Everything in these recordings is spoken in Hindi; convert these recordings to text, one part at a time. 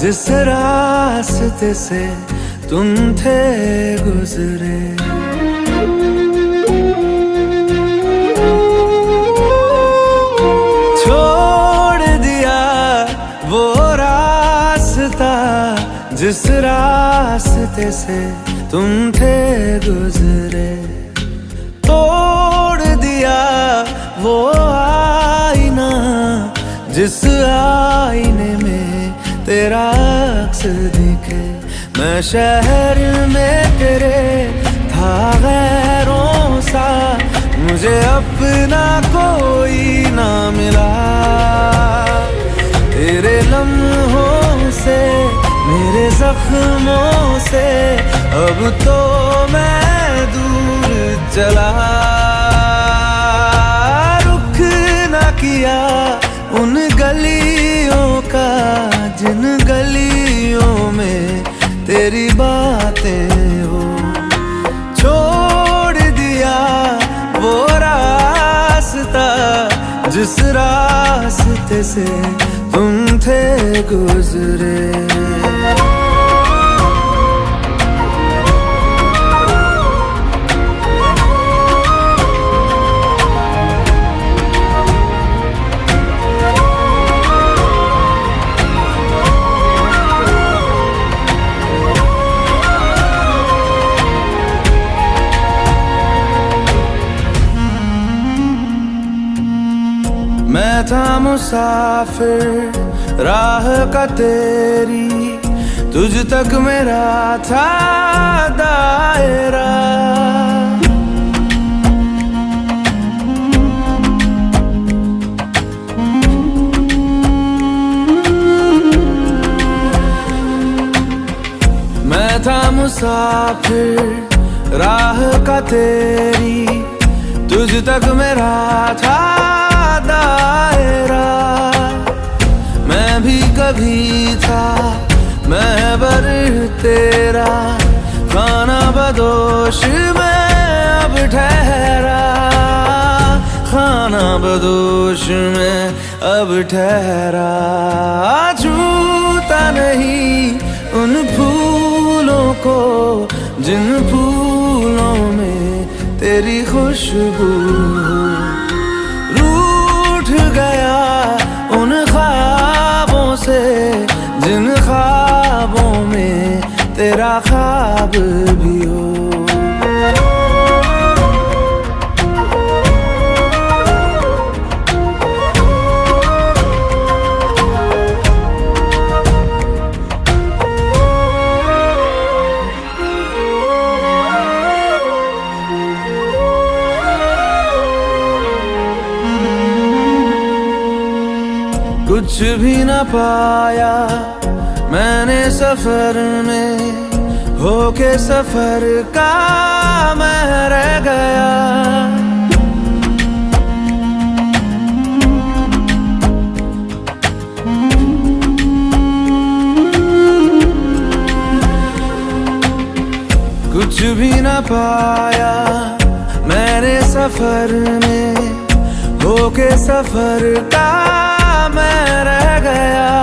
जिस रास्ते से तुम थे गुजरे। छोड़ दिया वो रास्ता जिस रास्ते से तुम थे गुजरे। तोड़ दिया वो आईना जिस आईने में तेरा अक्स दिखे। मैं शहर में तेरे था गैरों सा, मुझे अपना कोई ना मिला। तेरे लम्हों से मेरे जख्मों से अब तो मैं दूर चला। रुख ना किया उन गलियों का जिन गलियों में तेरी बातें हो। छोड़ दिया वो रास्ता जिस रास्ते से तुम थे गुजरे। मैं था मुसाफिर राह का तेरी, तुझ तक मेरा था दायरा। मैं था मुसाफिर राह का तेरी, तुझ तक मेरा था दायरा। मैं भी कभी था महबर तेरा, खाना बदोश में अब ठहरा। खाना बदोश में अब ठहरा। छूता नहीं उन फूलों को जिन फूलों में तेरी खुशबू। रूठ गया उन ख्वाबों से जिन ख्वाबों में तेरा ख्वाब भी हो। कुछ भी न पाया मैंने सफर में, होके सफर का मैं रह गया। कुछ भी न पाया मैंने सफर में, होके सफर का मैं रह गया।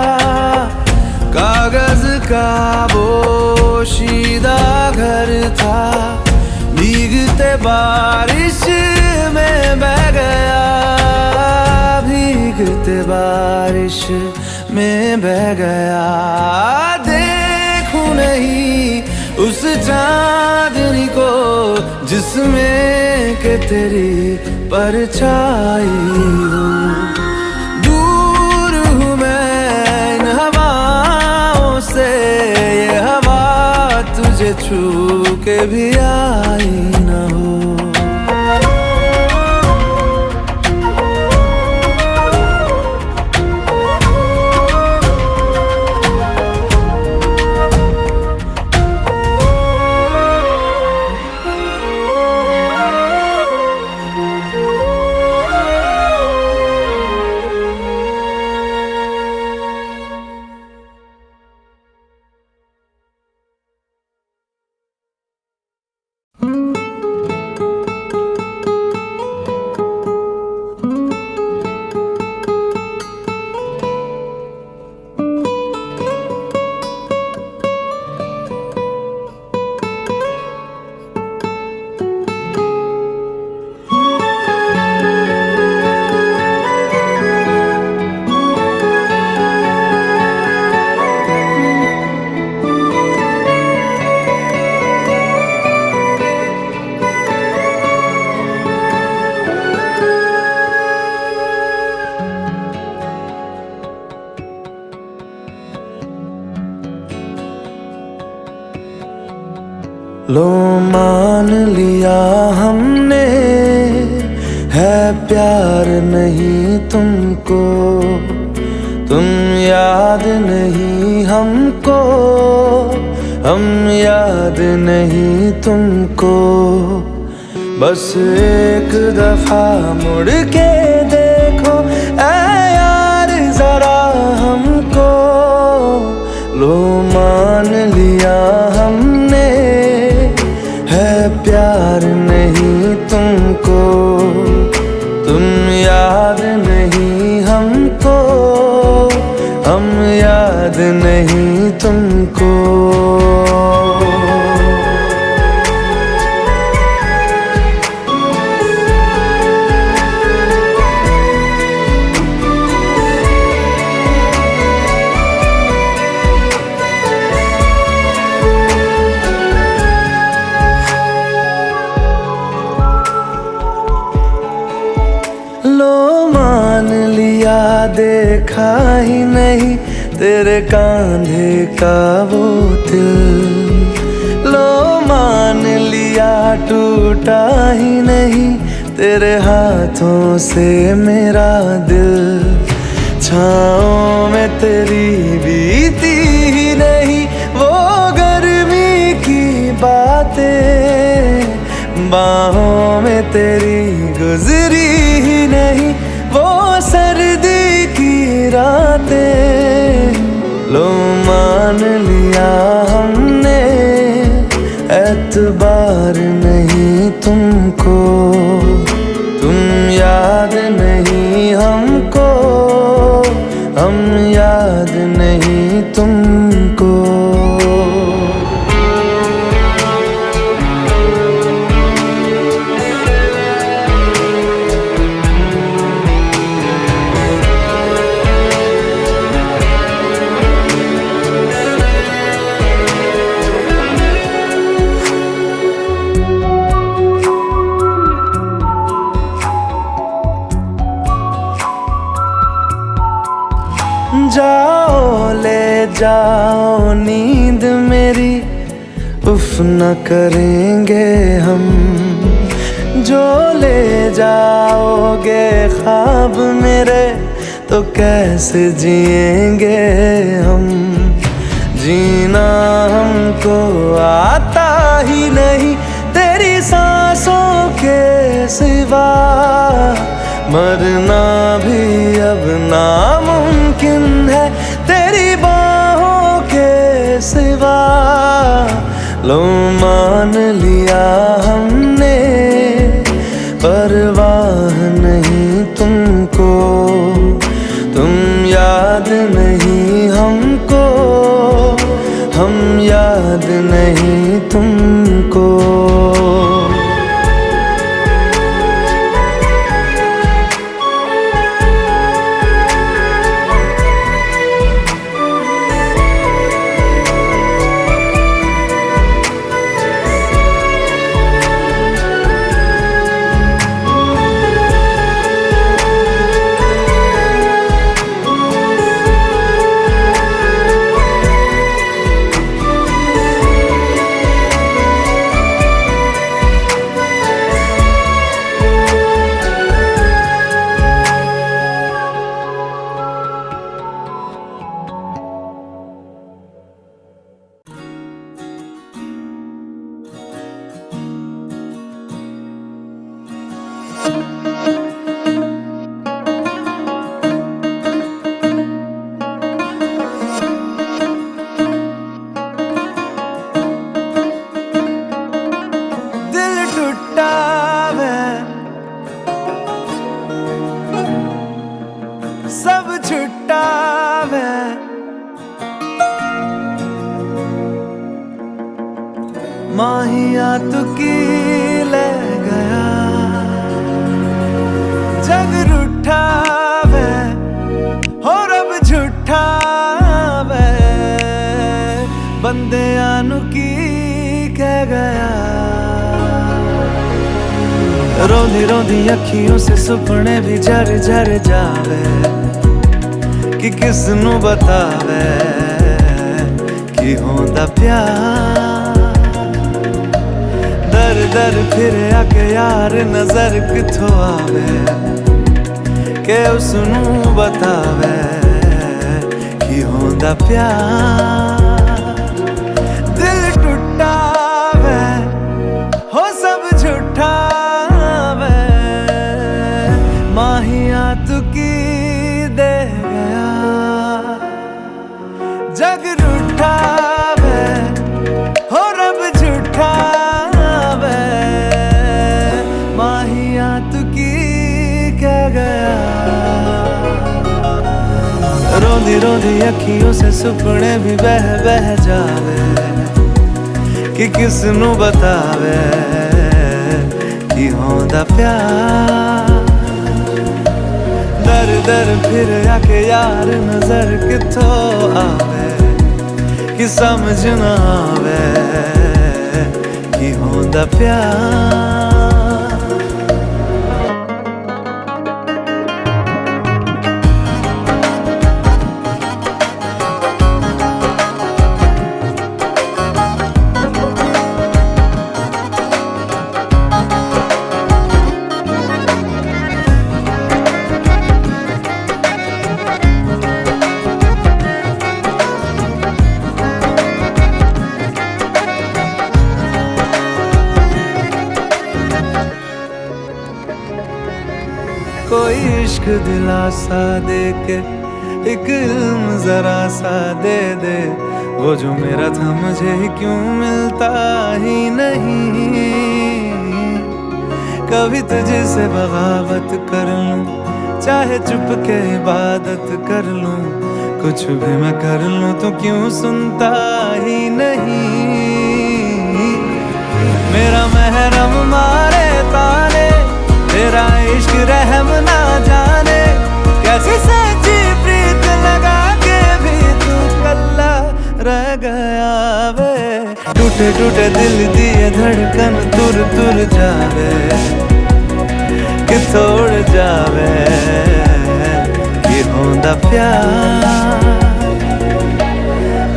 कागज का पोशीदा घर था, भीगते बारिश में बह गया। भीगते बारिश में बह गया। देखूं नहीं उस चांदनी को जिसमें के तेरी परछाई हो। ये हवा तुझे छू के भी आई न हो। लो मान लिया हमने, है प्यार नहीं तुमको, तुम याद नहीं हमको, हम याद नहीं तुमको। बस एक दफा मुड़ के देखो ऐ यार जरा हमको, लो मान लिया हमने, है प्यार नहीं तुमको, तुम याद नहीं हमको, हम याद नहीं तुमको। लो मान लिया देखा ही नहीं तेरे कांधे का वो दिल, लो मान लिया टूटा ही नहीं तेरे हाथों से मेरा दिल। छाँव में तेरी बीती ही नहीं वो गर्मी की बातें, बाहों में तेरी गुजरी ही नहीं वो सर्दी की रातें। लो मान लिया हमने, एतबार नहीं तुमको, तुम याद नहीं हमको, हम याद नहीं तुमको। जाओ ले जाओ नींद मेरी, उफ न करेंगे हम, जो ले जाओगे ख्वाब मेरे तो कैसे जिएंगे हम। जीना हमको आता ही नहीं तेरी सांसों के सिवा, मरना भी अब नामुमकिन है तेरी बाहों के सिवा। लो मान लिया हमने, परवाह नहीं तुमको, तुम याद नहीं हमको, हम याद नहीं तुमको। सब छुट्टा वे माहिया तुकी ले गया, जग रूठा वे हो रब झूठा वे, बंदियां नू की कह गया। रोंदी रोंदी अखियों से सुपने भी झर झर जावे, कि किस नू बतावे कि होंदा प्यार। दर फिर आके यार नजर किथों आवे के उसनू बतावे कि होंदा प्यार। दिल टुटा वे हो सब झूठा वे, माहिया तू की दे गया जग रूठा वे हो रब झूठा वे, माहिया तू की कह गया। रोंदी रोंदी अखियों से सुपने भी बह बह जावे कि किसनू बतावे कि होंदा प्यार। दर दर फिर आके यार नजर किथों आवे कि समझ ना आवे कि होंदा प्यार। कोई इश्क दिलासा दे के एक इल्म जरा सा दे दे, वो जो मेरा था मुझे ही क्यों मिलता ही नहीं। कभी तुझसे बगावत कर लूं, चाहे चुप के इबादत कर लूं, कुछ भी मैं कर लूं तो क्यों सुनता ही नहीं। मेरा महरम मारे ताने, तेरा इश्क रहम ना जाने, कैसी सच्ची प्रीत लगा के भी तू कल्ला रह गया वे। टूटे टूटे दिल दिए धड़कन तुर तुर जावे कि तोड़ जावे कि होंदा प्यार।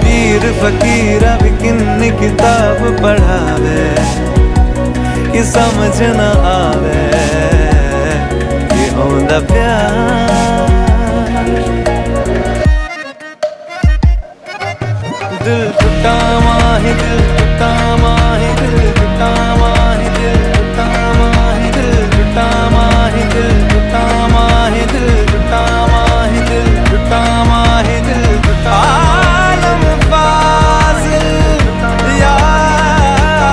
पीर फकीर भी किन्नी किताब पढ़ावे कि समझ ना आवे कि होंदा प्यार। दिल टूटा माही, दिल टूटा माही, दिल टूटा माही, दिल टूटा माही, दिल टूटा माही, दिल टूटा माही, दिल टूटा माही, दिल टूटा माही, दिल टूटा। आलम फाजिल यार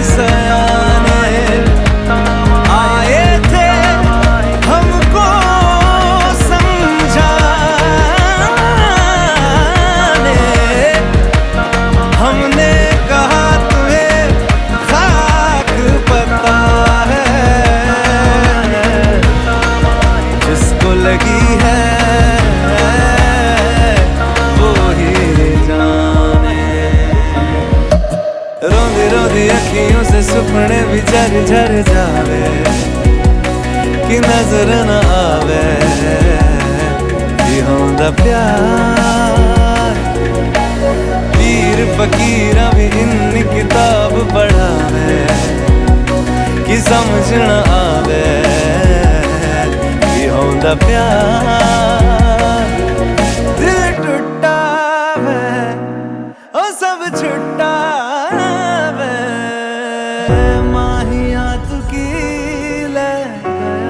सयाने आए थे हमको समझाने, हमने कहा तुम्हें खाक पता है, जिसको लगी है वो ही जाने। रोंदी रोंदी अखियों से सुपने भी झर झर जावे कि नजर न आवे कि होंदा प्यार। पीर फकीर भी इन्नी किताब पढ़ावे कि समझ न आवे कि होंदा प्यार। दिल टूटा वे ओ सब छुट्टा वे, माहिया तू की ले गया।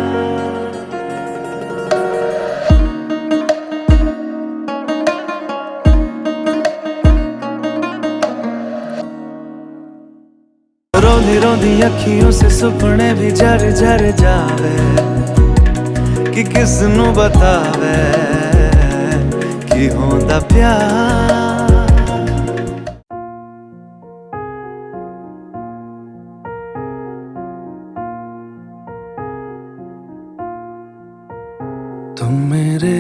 रोंदी रोंदी अखियों से सुपने भी झर झर जावे कि किसनू बतावे कि होंदा प्यार। तुम मेरे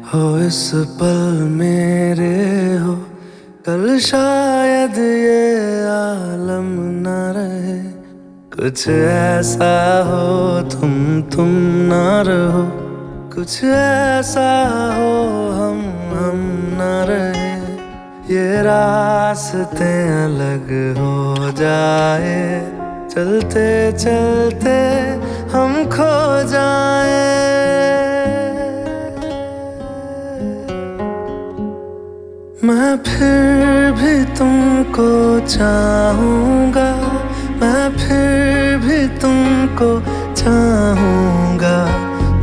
हो इस पल मेरे हो, कल शायद ये आलम न रहे। कुछ ऐसा हो तुम ना रहो, कुछ ऐसा हो हम ना रहे। ये रास्ते अलग हो जाए, चलते चलते हम खो जाए। मैं फिर भी तुमको चाहूँगा, मैं फिर भी तुमको चाहूँगा,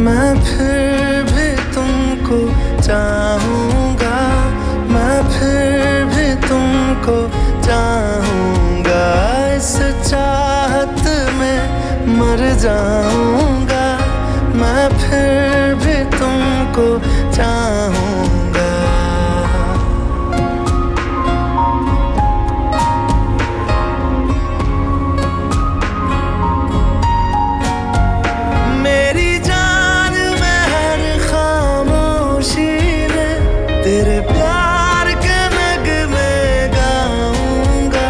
मैं फिर भी तुमको चाहूँगा, मैं फिर भी तुमको चाहूँगा। इस चाहत में मर जाऊँगा, मैं फिर भी तुमको चाहूँगा। मेरी जान में हर खामोशी में तेरे प्यार के नगमे गाऊंगा।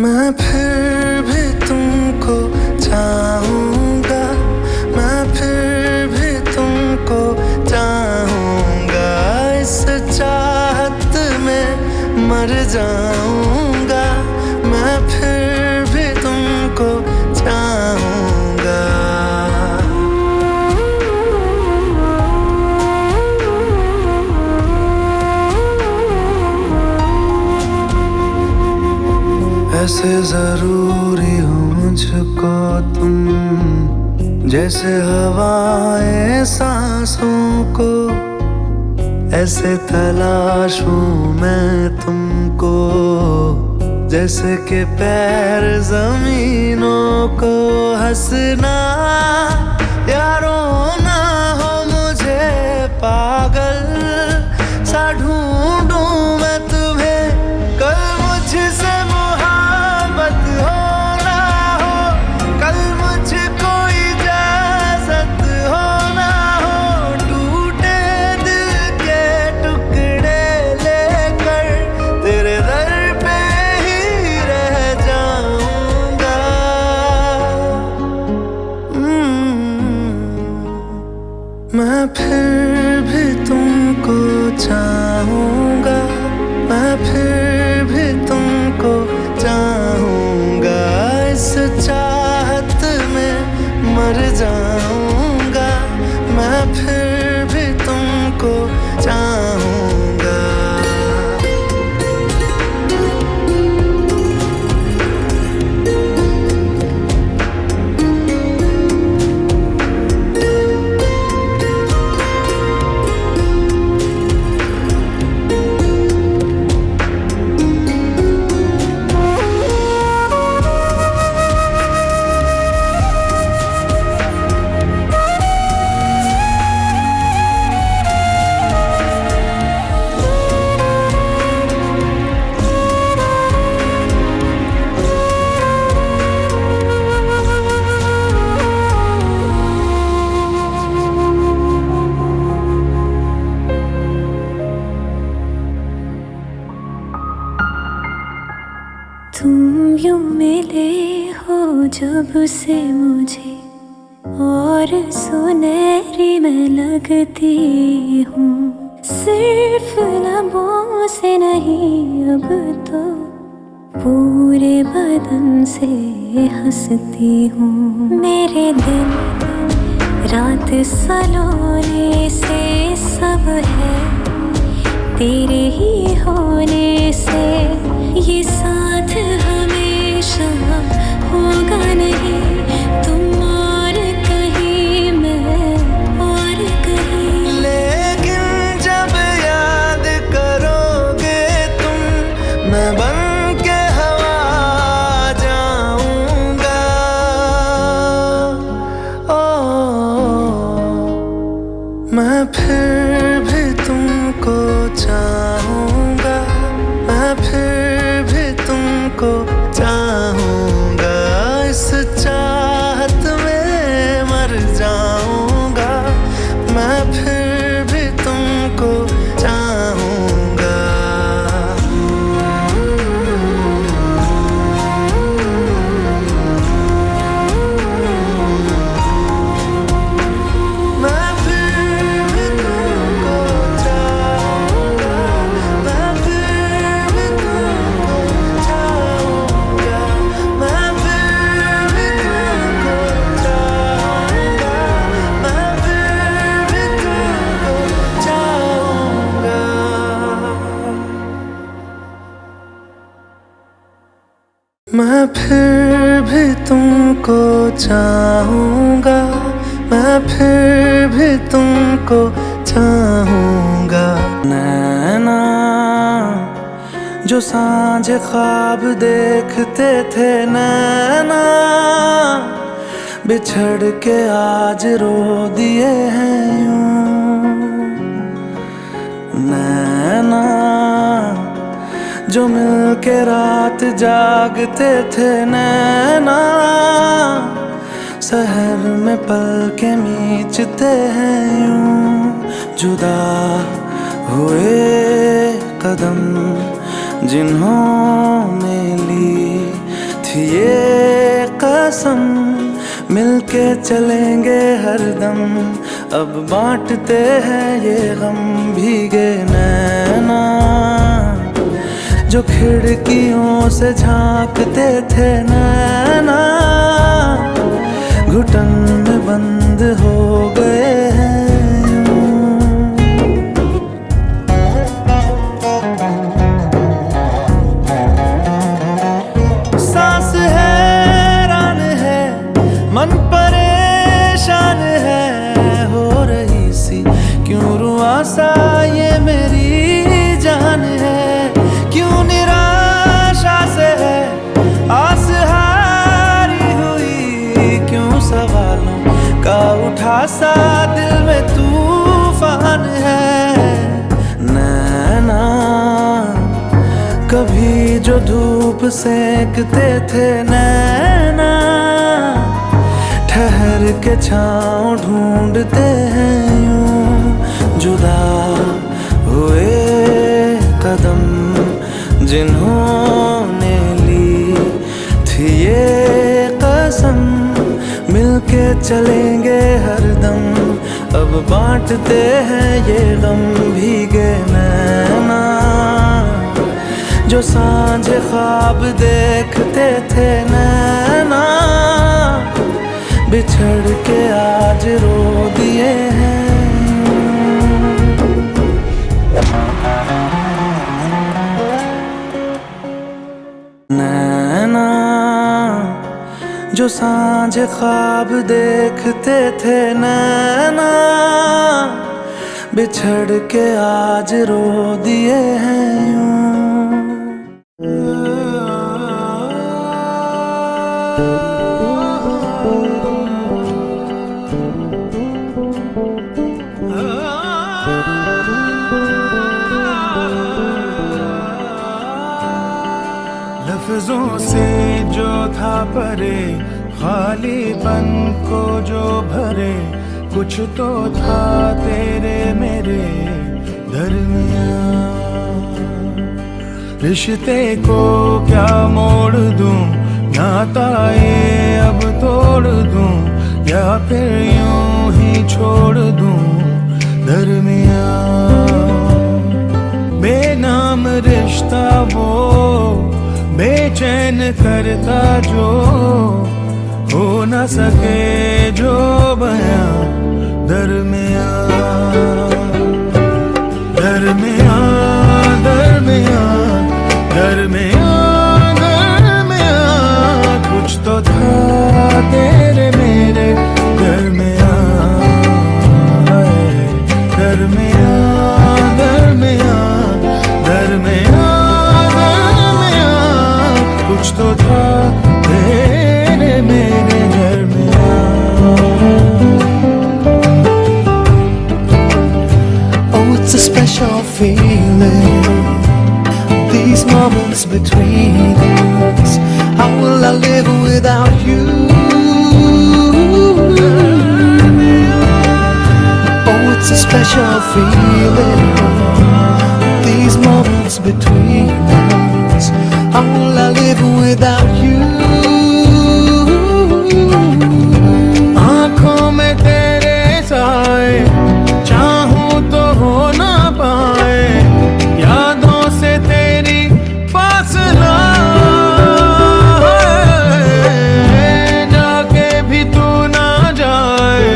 मैं फिर भी तुमको चाहूँगा, मैं फिर भी तुमको चाहूँगा। इस चाहत में मर जाऊँगा, मैं फिर भी तुमको चाहूँगा। ऐसे जरूरी हो मुझको तुम, जैसे हवाएं सांसों को। ऐसे तलाशूं मैं तुमको, जैसे कि पैर जमीनों को। हंसना या रोना हो मुझे पागल सा ढूंढूं मैं तुम्हें। कल मुझसे मोहब्बत हो ना हो, कल मुझको इजाजत हो ना हो। टूटे दिल के टुकड़े लेकर तेरे दर पे ही रह जाऊंगा। मैं फिर भी तुमको चाहूँगा, मैं फिर भी तुमको चाहूँगा। इस चाहत में मर जाऊँगा, मैं फिर भी तुमको चाहूँगा। तुम यूं मिले हो जब से मुझे, और सुनहरी मैं लगती हूँ। सिर्फ लबों से नहीं अब तो पूरे बदन से हंसती हूँ। मेरे दिन रात सलोने से सब है तेरे ही होने से। ये साथ हमेशा होगा नहीं, तुम और कहीं मैं और कहीं। लेकिन जब याद करोगे तुम, मैं बन के हवा जाऊंगा। मैं फिर भी तुमको चाहूँगा, मैं फिर भी तुमको चाहूँगा। इस चाहत में मर जाऊँगा, मैं फिर भी तुमको चाहूँगा। मैं फिर भी तुमको चाहूँगा, मैं फिर मैं फिर भी तुमको चाहूँगा, मैं फिर भी तुमको चाहूँगा। नैना जो सांझ ख्वाब देखते थे, नैना बिछड़ के आज रो दिए हैं यूं। नैना जो मिल के रात जागते थे, नैना शहर में पल के मीचते हैं यूं। जुदा हुए कदम जिन्होंने ली थी ये कसम, मिलके चलेंगे हरदम, अब बांटते हैं ये गम। भीगे नैना जो खिड़कियों से झांकते थे, नैना घुटन में बंद हो गए हैं। सांस हैरान है, मन परेशान है, हो रही सी क्यों रुआसा ये मेरी जान है। क्यों निराशा से है आस हारी हुई, क्यों सवालों का उठा सा दिल में तूफान है। नैना कभी जो धूप सेकते थे, नैना ठहर के छाँव ढूंढते हैं यूं। जुदा हुए कदम जिन्होंने ली थी ये कसम, मिलके चलेंगे हरदम, अब बांटते हैं ये गम। भीगे नैना जो सांझ ख्वाब देखते थे, नैना बिछड़ के आज रो दिए हैं। नैना जो सांझ ख्वाब देखते थे, नैना बिछड़ के आज रो दिए हैं यूं। लफ्जों से जो था परे, खालीपन को जो भरे, कुछ तो था तेरे मेरे दरमियां। रिश्ते को क्या मोड़ दूं, नाता ये अब तोड़ दूं, या फिर यूं ही छोड़ दूं दरमियां। बेनाम रिश्ता वो बेचैन करता जो, हो न सके जो बयां दरमियां। दरमियां दरमियां दरमियां दरमियां, कुछ तो था तेरे मेरे दरमियां। दरमियां दरमियां दरमियां दरमियां, कुछ तो था तेरे मेरे दरमियां। Oh, it's a special feeling, these moments between us. How will I live without you? Oh, it's a special feeling, these moments between us. How will I live without you? आँखों में तेरे साए, चाहूं तो हो ना पाए, यादों से तेरी फासला है। जाके भी तू ना जाए,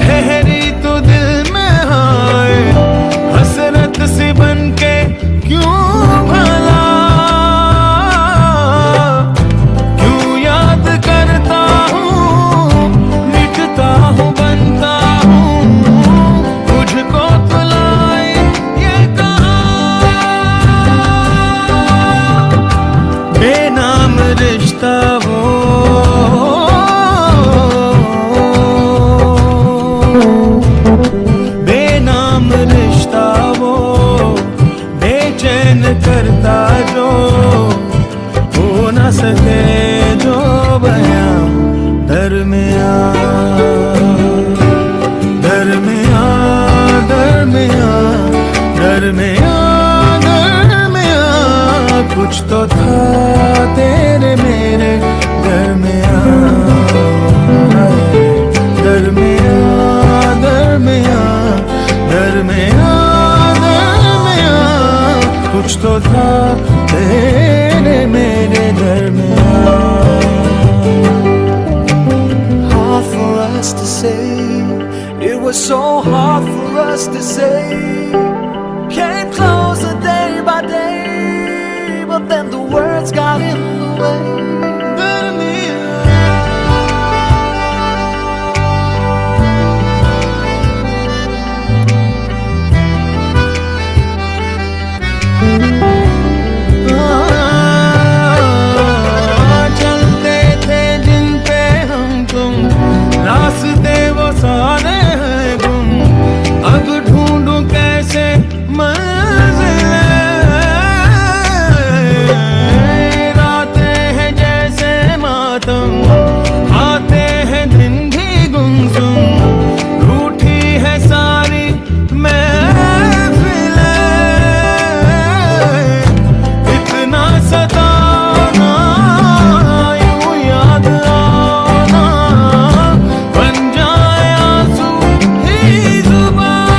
ठहरी तो दिल में हाय, हसरत सी बन के क्यों भला। कुछ तो था तेरे मेरे दरमियां, दरमियां, दरमियां, दरमियां, दरमियां, कुछ तो था तेरे मेरे दरमियां। Hard for us to say, it was so hard for us to say. Came closer day by day, but then the words got in the way. चलते थे जिन पे हम तुम, रास्ते वो सारे हैं गुम, अब ढूंढूं कैसे मंजिलें। रातें हैं जैसे मातम, आते हैं दिन भी गुमसुम, रूठी है सारी महफिलें। इतना सताना, यूं याद आना, बन जाए आंसू ही जुबान।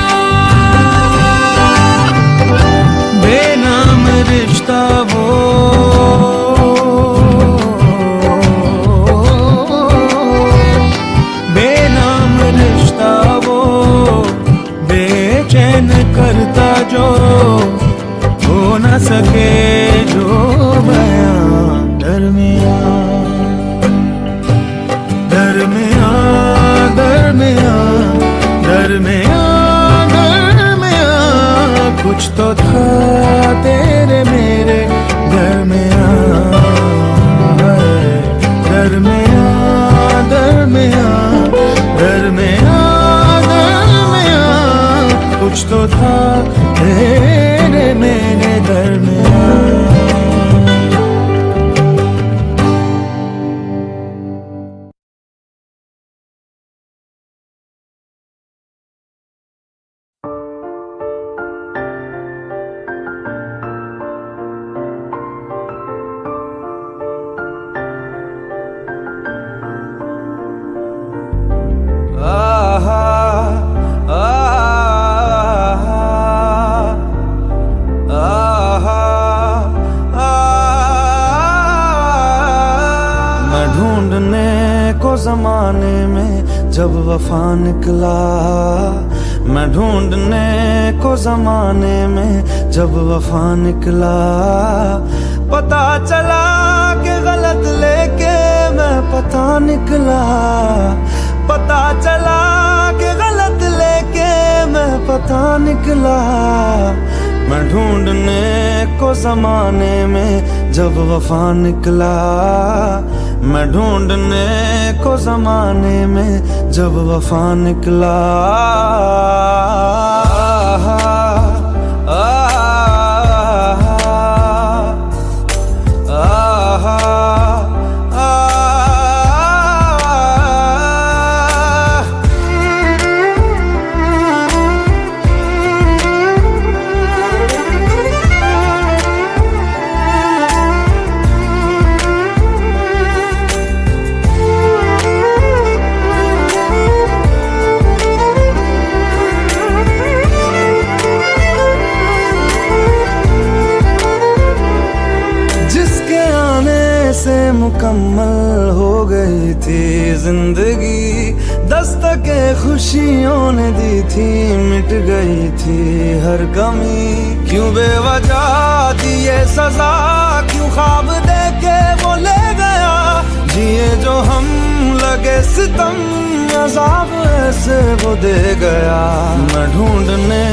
बेनाम रिश्ता वो, बेनाम रिश्ता वो, बेचैन करता जो हो न सके जो बयां। दरमियां, दरमियां, दरमियां, दरमियां, दरमियां, कुछ तो था तेरे मेरे दरमियां, दरमियां, दरमियां, दरमियां, दरमियां, कुछ तो था तेरे मेरे दरमियां। आहा, आहा, आहा, मैं ढूंढने को जमाने में जब वफा निकला, मैं ढूंढने को जमाने में जब वफा निकला, पता चला कि गलत लेके मैं पता निकला, पता चला कि गलत लेके मैं पता निकला। मैं ढूंढने को जमाने में जब वफा निकला, मैं ढूंढने को जमाने में जब वफा निकला। मुकम्मल हो गई थी जिंदगी, दस्तके खुशियों ने दी थी, मिट गई थी हर कमी। क्यों बेवजह दी ये सजा, क्यों ख्वाब देके वो ले गया, जिए जो हम लगे सितम, अज़ाब ऐसे वो दे गया। मैं ढूंढने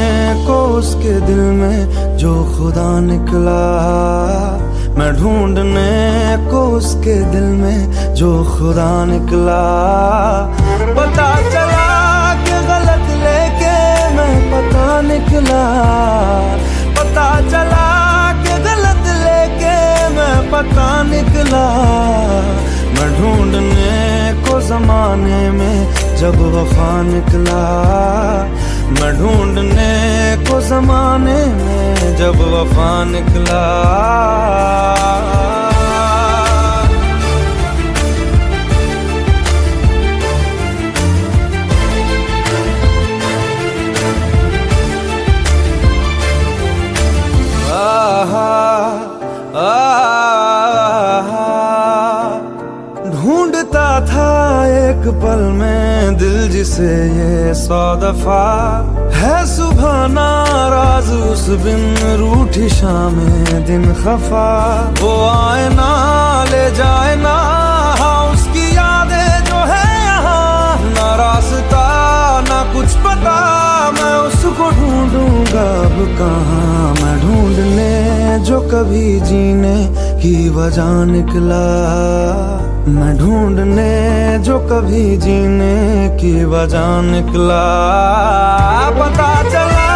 को उसके दिल में जो खुदा निकला, मैं ढूंढने को उसके दिल में जो खुदा निकला। पता चला कि गलत लेके मैं पता निकला, पता चला कि गलत लेके मैं पता निकला। मैं ढूंढने को जमाने में जब वफा निकला, मैं ढूंढने को जमाने में जब वफा निकला। ढूंढता था एक पल में दिल जिसे ये 100 दफा, है सुबह नाराज उस बिन रूठी शामें दिन खफा। वो आए ना ले जाए ना उसकी यादें जो है यहाँ, ना रास्ता ना कुछ पता, मैं उसको ढूंढूंगा अब कहाँ। मैं ढूंढने जो कभी जीने की वजह निकला, मैं ढूंढने जो कभी जीने की वजह निकला। पता चला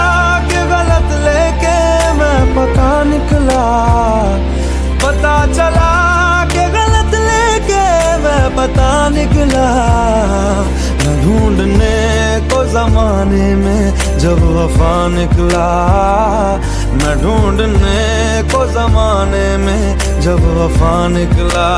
कि गलत लेके मैं पता निकला, पता चला कि गलत लेके मैं पता निकला। मैं ढूंढने को जमाने में जब वफा निकला, मैं ढूंढने को जमाने में जब वफा निकला।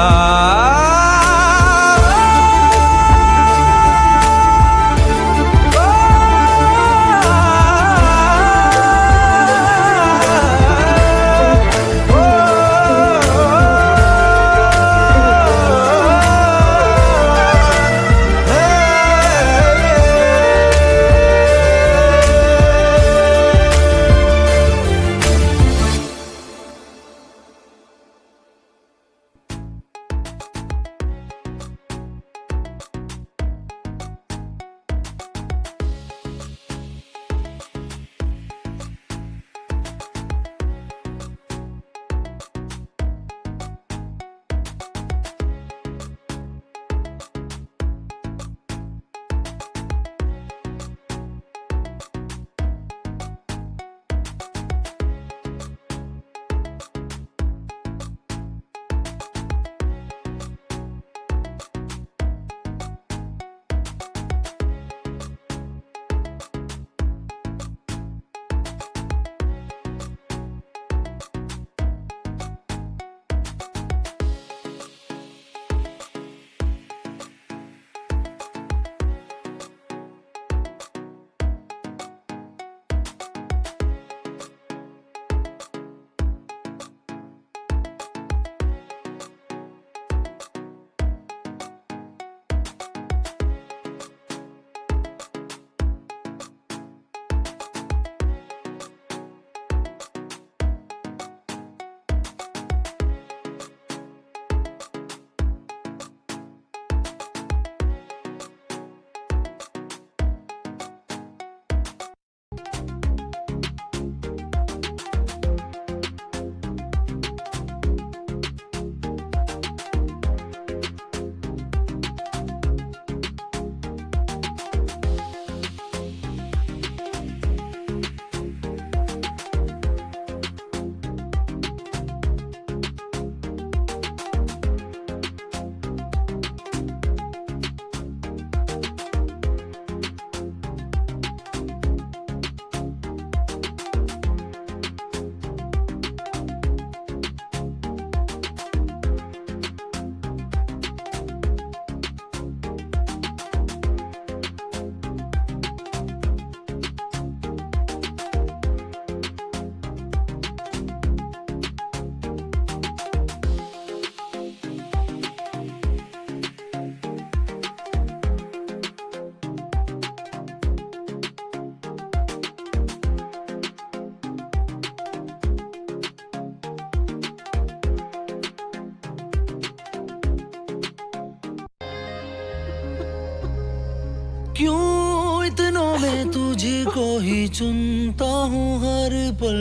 क्यों इतनों में तुझको ही चुनता हूँ हर पल,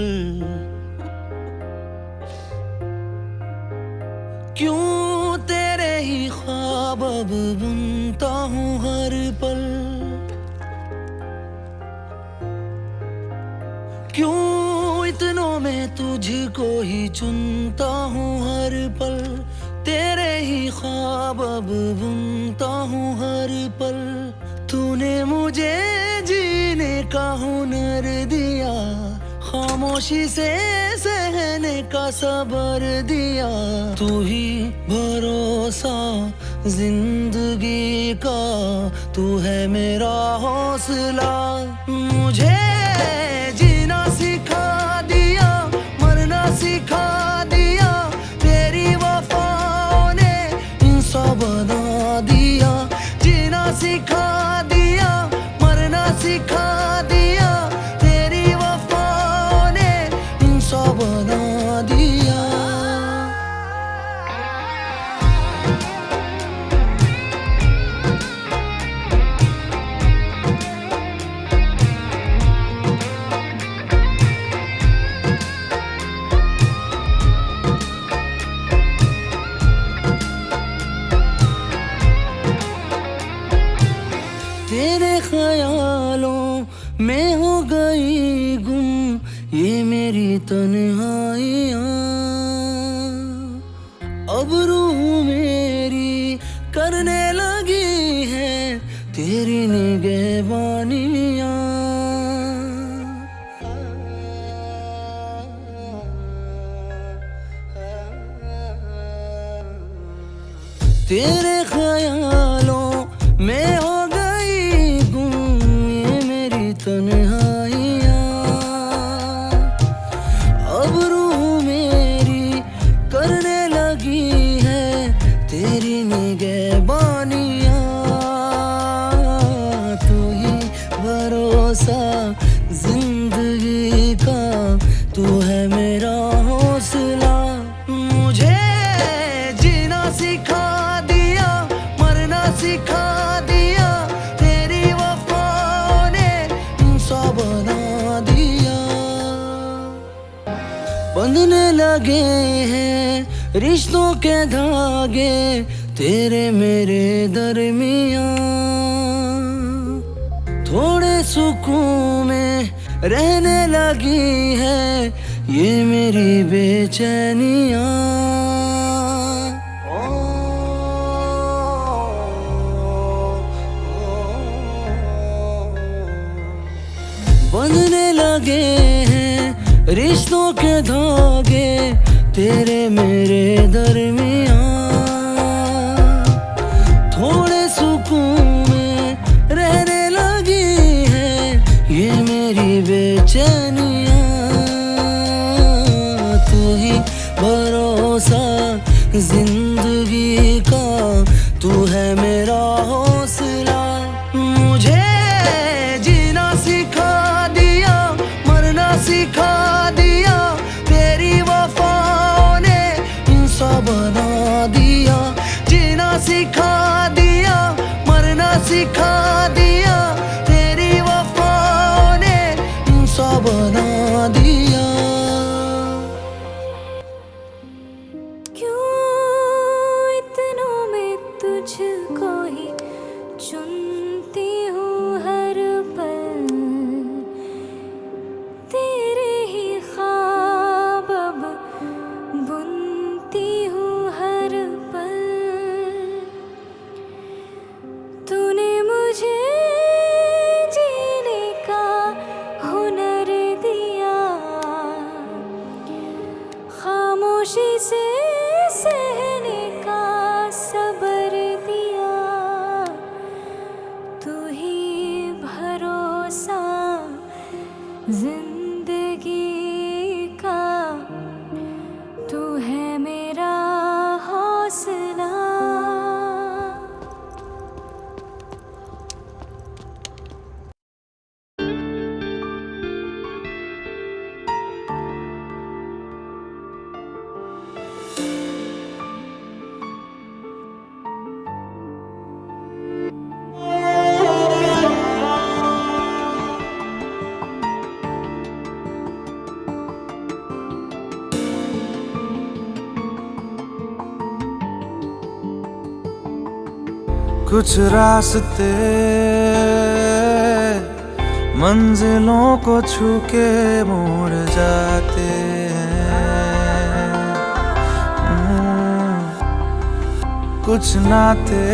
क्यों तेरे ही ख्वाब अब बुनता हूँ हर पल, क्यों इतनों में तुझको ही चुनता हूँ हर पल, तेरे ही ख्वाब अब बुनता हूँ हर पल। तूने मुझे जीने का हुनर दिया, खामोशी से सहने का सबर दिया, तू ही भरोसा जिंदगी का, तू है मेरा हौसला। मुझे जीना सिखा दिया, मरना सिखा दिया, तेरी वफाओं ने इंसान बना दिया। जीना सिखा दिया, मरना सिखा दिया, तेरी वफाओं ने इंसान बना दिया। तेरे ख्यालों में हो गई गुम ये मेरी तन्हाइयाँ, अब रूह मेरी करने लगी है तेरी निगहबानियाँ। तेरे ख्यालों में हो तन्हाइयाँ, अब रूह मेरी करने लगी है तेरी निगहबानियाँ। तू ही भरोसा जिंदगी का, तू है मेरा हौसला। मुझे जीना सिखा दिया, मरना सिखा दिया, तेरी वफाओं ने इंसान बना दिया। बंधने लगे हैं रिश्तों के धागे तेरे मेरे दरमियाँ, थोड़े सुकून में रहने लगी है ये मेरी बेचैनियाँ। बंधने लगे हैं रिश्तों के धागे तेरे मेरे दरमियाँ, थोड़े सुकून में रहने लगी है ये मेरी बेचैनियाँ। तू ही भरोसा जिंदगी का, तू है मेरा हौसला। मुझे जीना सिखा दिया, मरना सिखा दिया, तेरी वफाओं ने इंसान बना दिया। जीना सिखा दिया, मरना सिखा दिया, तेरी वफाओं ने इंसान बना दिया। क्यों इतनों में तुझको ही चुनती हूँ हर पल, तेरे ही ख्वाब अब बुनती हूँ हर पल। तूने मुझे जीने का हुनर दिया, खामोशी से सहने का सबर दिया, तू ही भरोसा जिंदगी का, तू है मेरा हौसला। कुछ रास्ते मंजिलों को छू के मोड़ जाते हैं, कुछ नाते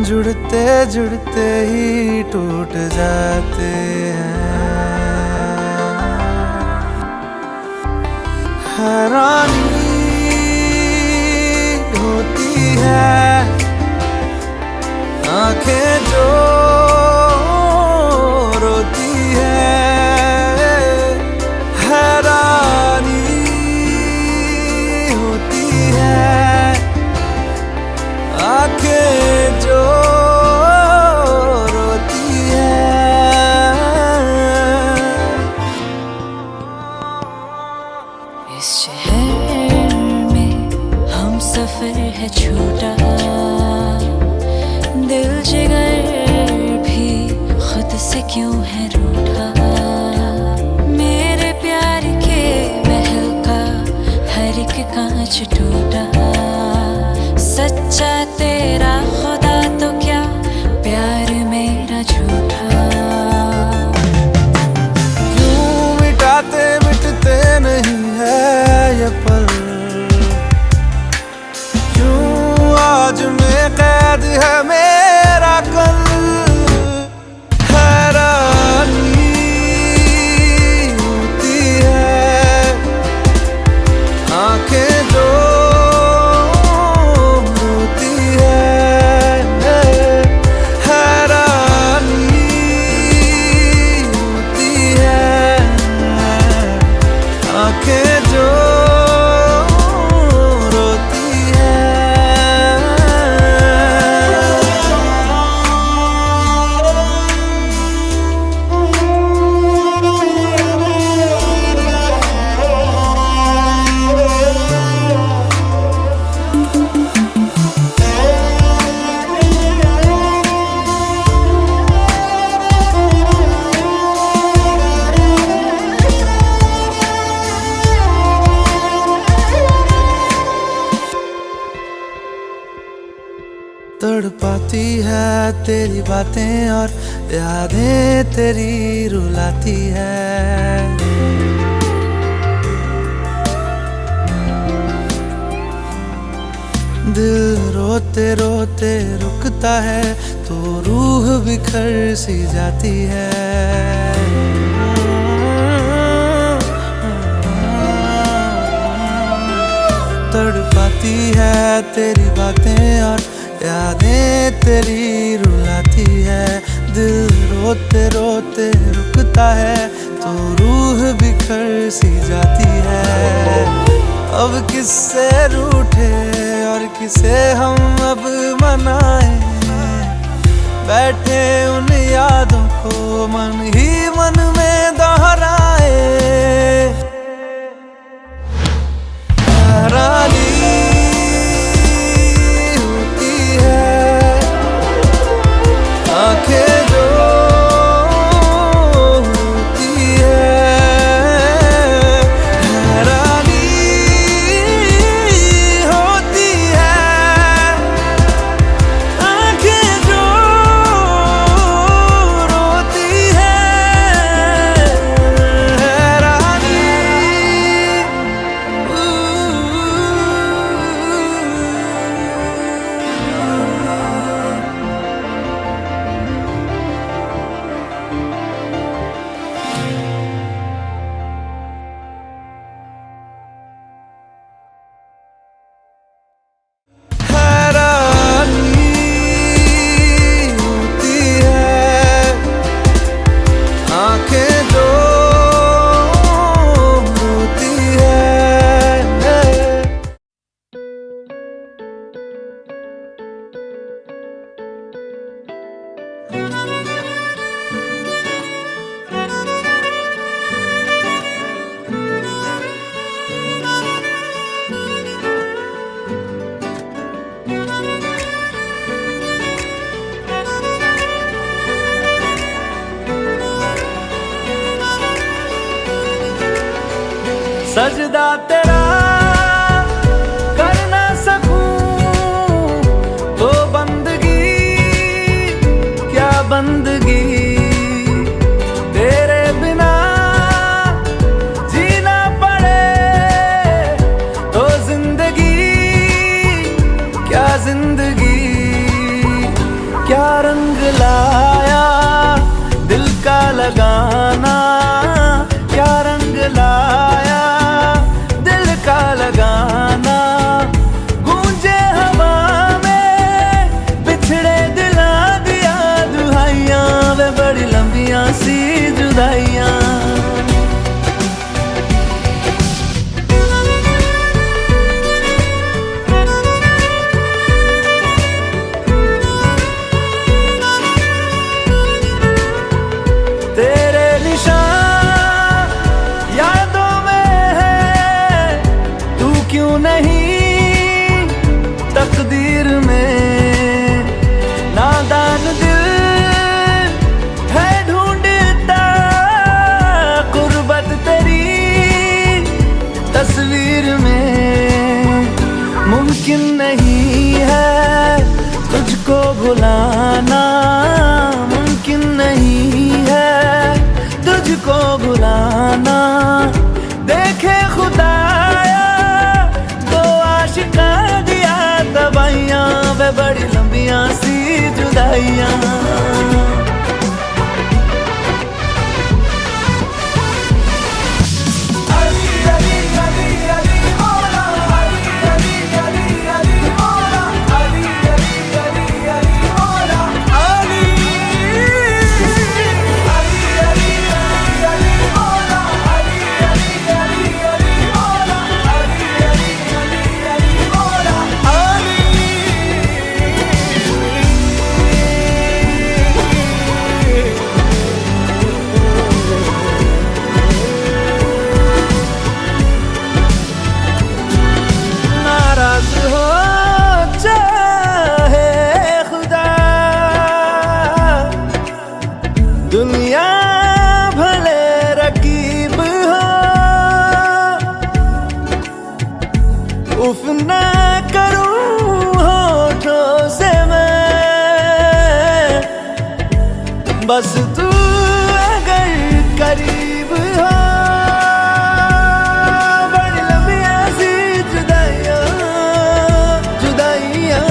जुड़ते जुड़ते ही टूट जाते हैं। हैरानी होती है आंखें जो रोती है, हैरानी होती है आंखें जो रोती है। इस शहर में हम सफर है छोटा, दिल जिगर भी खुद से क्यों है रूठा। मेरे प्यार के महल का हर एक कांच टूटा, सच्चा तेरा खुदा तो क्या प्यार मेरा झूठा। क्यों मिटाते मिटते नहीं है ये पल, क्यों आज में कैद है मेरा कल। हैरानी होती है आंखें जो रोती है, हैरानी होती है आंखें जो रोती है। तड़पाती है तेरी बातें और यादें तेरी रुलाती है। दिल रोते रोते रुकता है तो रूह बिखर सी जाती है। तड़पाती है तेरी बातें और यादें तेरी रुलाती है। दिल रोते रोते रुकता है तो रूह बिखर सी जाती है। अब किससे रूठे और किसे हम अब मनाएं, बैठे उन यादों को मन ही मन में दोहराए। हैरानी होती है आंखें जो रोती है, हैरानी होती है आंखें जो रोती है, हैरानी। हैरानी होती है आंखें जो रोती है। सजदा तेरा कर ना सकूं तो बंदगी क्या बंदगी, तेरे बिना जीना पड़े तो जिंदगी क्या जिंदगी। क्या रंग लाया दिल का लगाना, क्या रंग लाया दिल लंबियां सी जुदाइयां। तेरे निशान यादों में है, तू क्यों नहीं तकदीर में। नादान दिल है ढूंढता गुर्बत तेरी तस्वीर में। मुमकिन नहीं है तुझको भुलाना, मुमकिन नहीं है तुझको भुलाना। देखे खुदाया तो आशिका दिया दवाइयां, वे बड़ी लंबियां सी जुदाइयां। दुनिया भले रकीब हो, उफ ना करूं होठों से मैं, बस तू अगर करीब हो। बड़ी लंबियां सी जुदाइयां, जुदाइयां,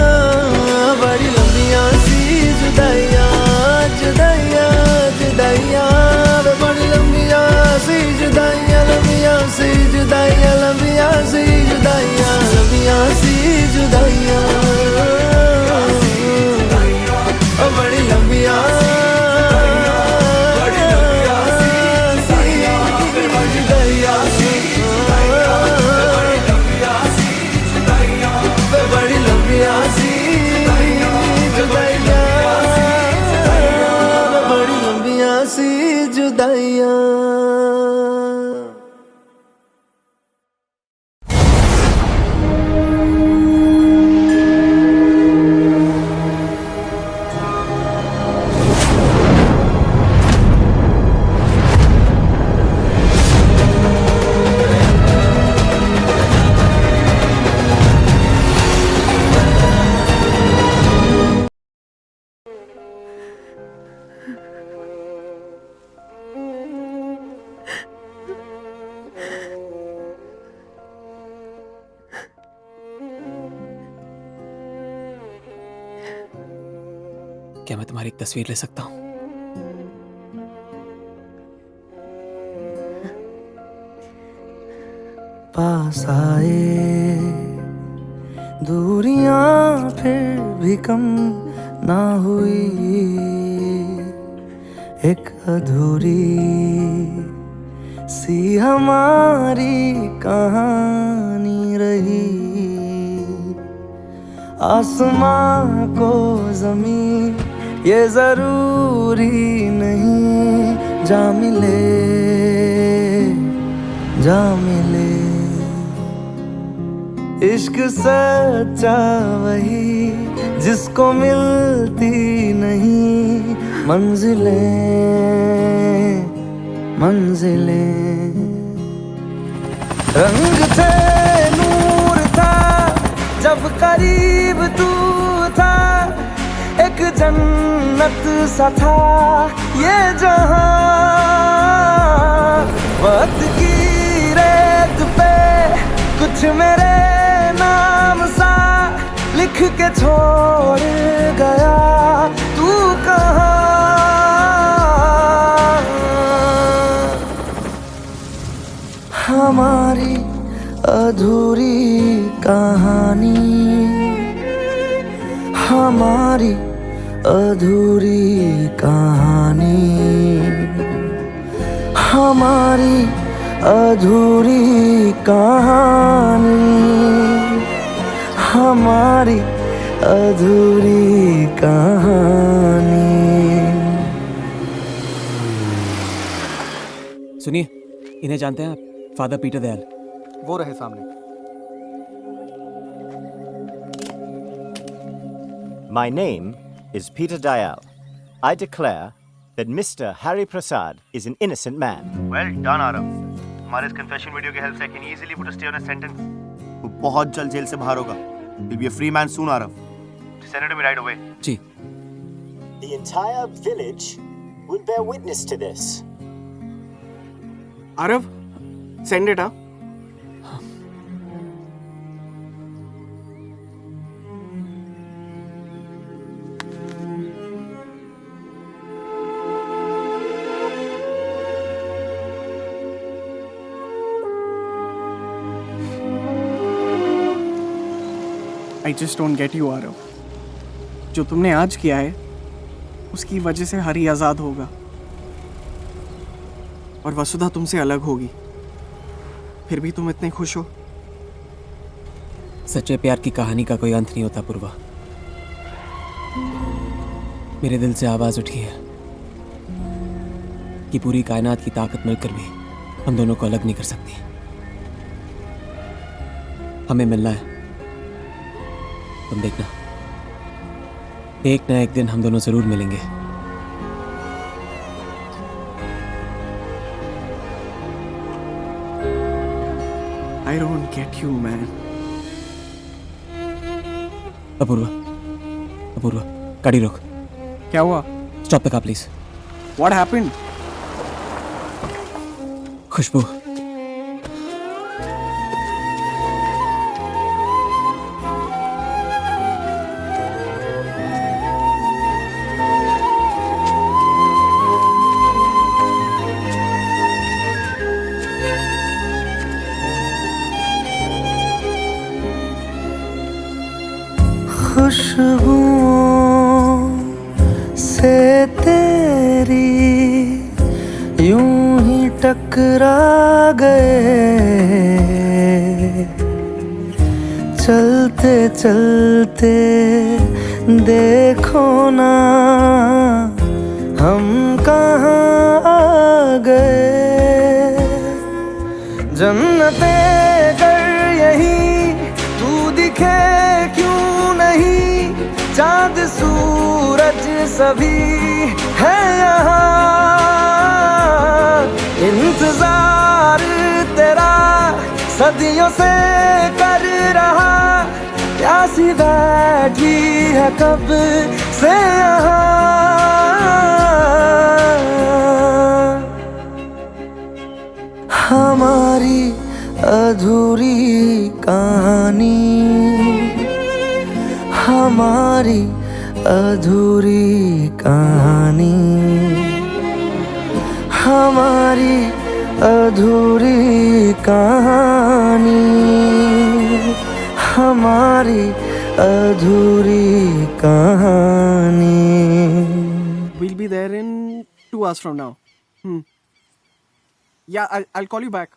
बड़ी लंबियां सी जुदाइयां, जुदाइयां, जुदाइयां, वे बड़ी लंबियां सी जुदाइयां, लंबियां सी जुदाइयां, लंबियां सी जुदाइयां, लंबियां सी जुदाइयां, बड़ी लंबियां, बड़ी लंबियां सी जुदाइयां, जुदाइयां सी जुदाइयां, बड़ी लंबियां सी जुदाइयां, बड़ी लंबियां सी जुदाइयां, बड़ी लंबियां सी जुदाइयां। क्या मैं तुम्हारी एक तस्वीर ले सकता हूँ? पास आए दूरियां फिर भी कम ना हुई, एक अधूरी सी हमारी कहानी रही। आसमां को जमीन ये जरूरी नहीं, जा मिले, जा मिले। इश्क सच्चा वही जिसको मिलती नहीं मंजिलें, मंजिलें। रंग थे, नूर था जब करीब तू था, एक जन्नत सा था ये जहां। वक्त की रेत पे कुछ मेरे नाम सा लिख के छोड़ गया, तू कहाँ? हमारी अधूरी कहानी, हमारी अधूरी कहानी। हमारी अधूरी कहानी, हमारी अधूरी कहानी। सुनिए, इन्हें जानते हैं आप? Father Peter Dayal. वो रहे सामने। My name is Peter Dayal. I declare that Mr. Harry Prasad is an innocent man. Well done, Arav. हमारे इस confession video की help से I can easily put a stay on a sentence. वो बहुत जल्द जेल से बाहर होगा. He'll be a free man soon, Arav. Send it to me right away. Ji. The entire village will bear witness to this. Arav, send it, huh? I just don't get you, Arav. जो तुमने आज किया है उसकी वजह से हरी आजाद होगा और वसुधा तुमसे अलग होगी, फिर भी तुम इतने खुश हो। सच्चे प्यार की कहानी का कोई अंत नहीं होता पूर्वा। मेरे दिल से आवाज उठी है कि पूरी कायनात की ताकत मिलकर भी हम दोनों को अलग नहीं कर सकती। हमें मिलना है, तुम देखना, एक ना एक दिन हम दोनों जरूर मिलेंगे। I don't get you, man. Apoorva, गाड़ी रोक। क्या हुआ? Stop the car please. What happened? खुशबू, खुशबुओं से तेरी यूं ही टकरा गए, चलते चलते देखो ना हम कहाँ आ गए। जन्नते कर यही तू दिखे क्यों नहीं, चांद सूरज सभी है यहाँ। इंतजार तेरा सदियों से कर रहा, प्यासी बैठी है कब से यहाँ। हमारी अधूरी कहानी, हमारी अधूरी कहानी, हमारी अधूरी कहानी, हमारी अधूरी कहानी। We'll be there in 2 hours from now. Yeah, I'll call you back.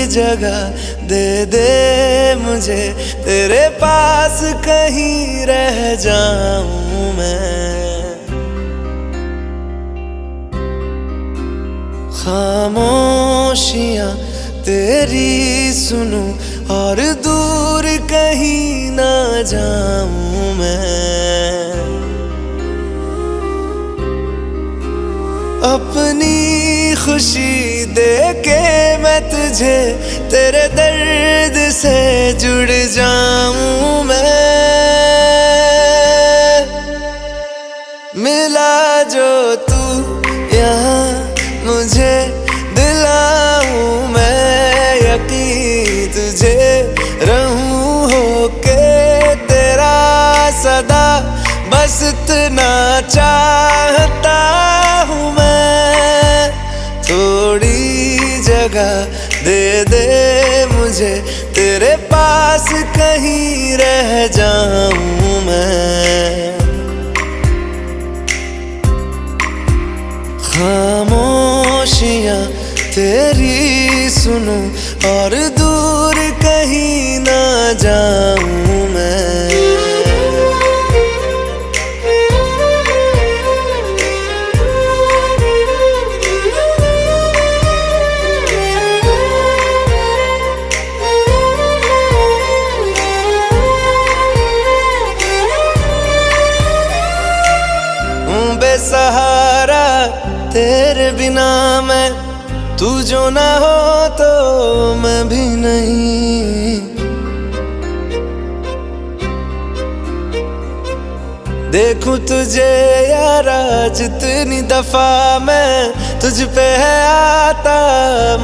जगह दे दे मुझे, तेरे पास कहीं रह जाऊं मैं। खामोशियां तेरी सुनूं और दूर कहीं ना जाऊं मैं। अपनी खुशी दे के मैं तुझे तेरे दर्द से जुड़ जाऊं मैं। मिला जो तू यहाँ मुझे दिलाऊं मैं यकीन बस इतना चाहता हूँ मैं, थोड़ी जगह दे दे मुझे, तेरे पास कहीं रह जाऊं मैं। खामोशियाँ तेरी सुनूं और दूर कहीं ना जाऊं मैं। बेसहारा तेरे बिना मैं, तू जो ना हो तो मैं भी नहीं। देखूं तुझे यारा जितनी दफा मैं, तुझ पे है आता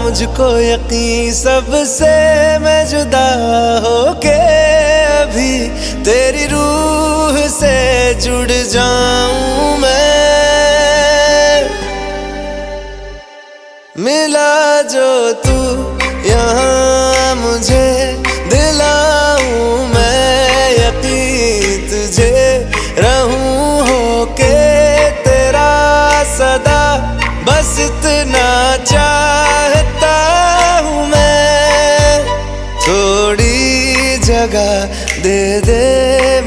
मुझको यकीन, सबसे मैं जुदा होके अभी तेरी रूह से जुड़ जाऊं मैं। मिला जो तू यहाँ मुझे, दिलाऊं मैं यकीन तुझे, रहूं होके तेरा सदा, बस इतना चाहता हूँ मैं। थोड़ी जगह दे दे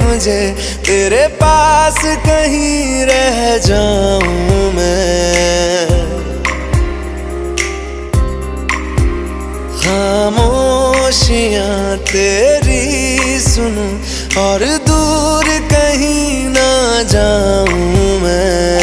मुझे, तेरे पास कहीं रह जाऊं मैं। खामोशियाँ तेरी सुनूं और दूर कहीं ना जाऊं मैं।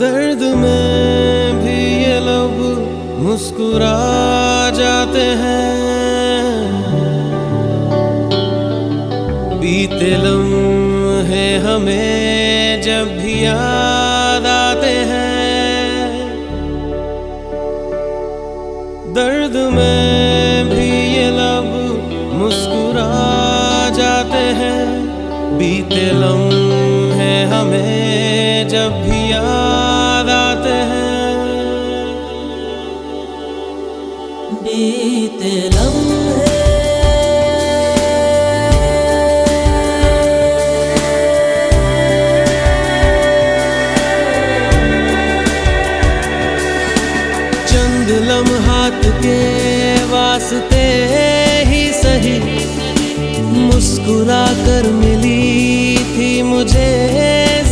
दर्द में भी ये लब मुस्कुरा जाते हैं, बीते लम्हे हमें जब भी याद आते हैं। दर्द में भी ये लब मुस्कुरा जाते हैं, बीते लम्हे हमें जब भी याद आते हैं। बीते लम्हे चंद लम्हात के वास्ते ही सही, मुस्कुरा कर मिली थी मुझे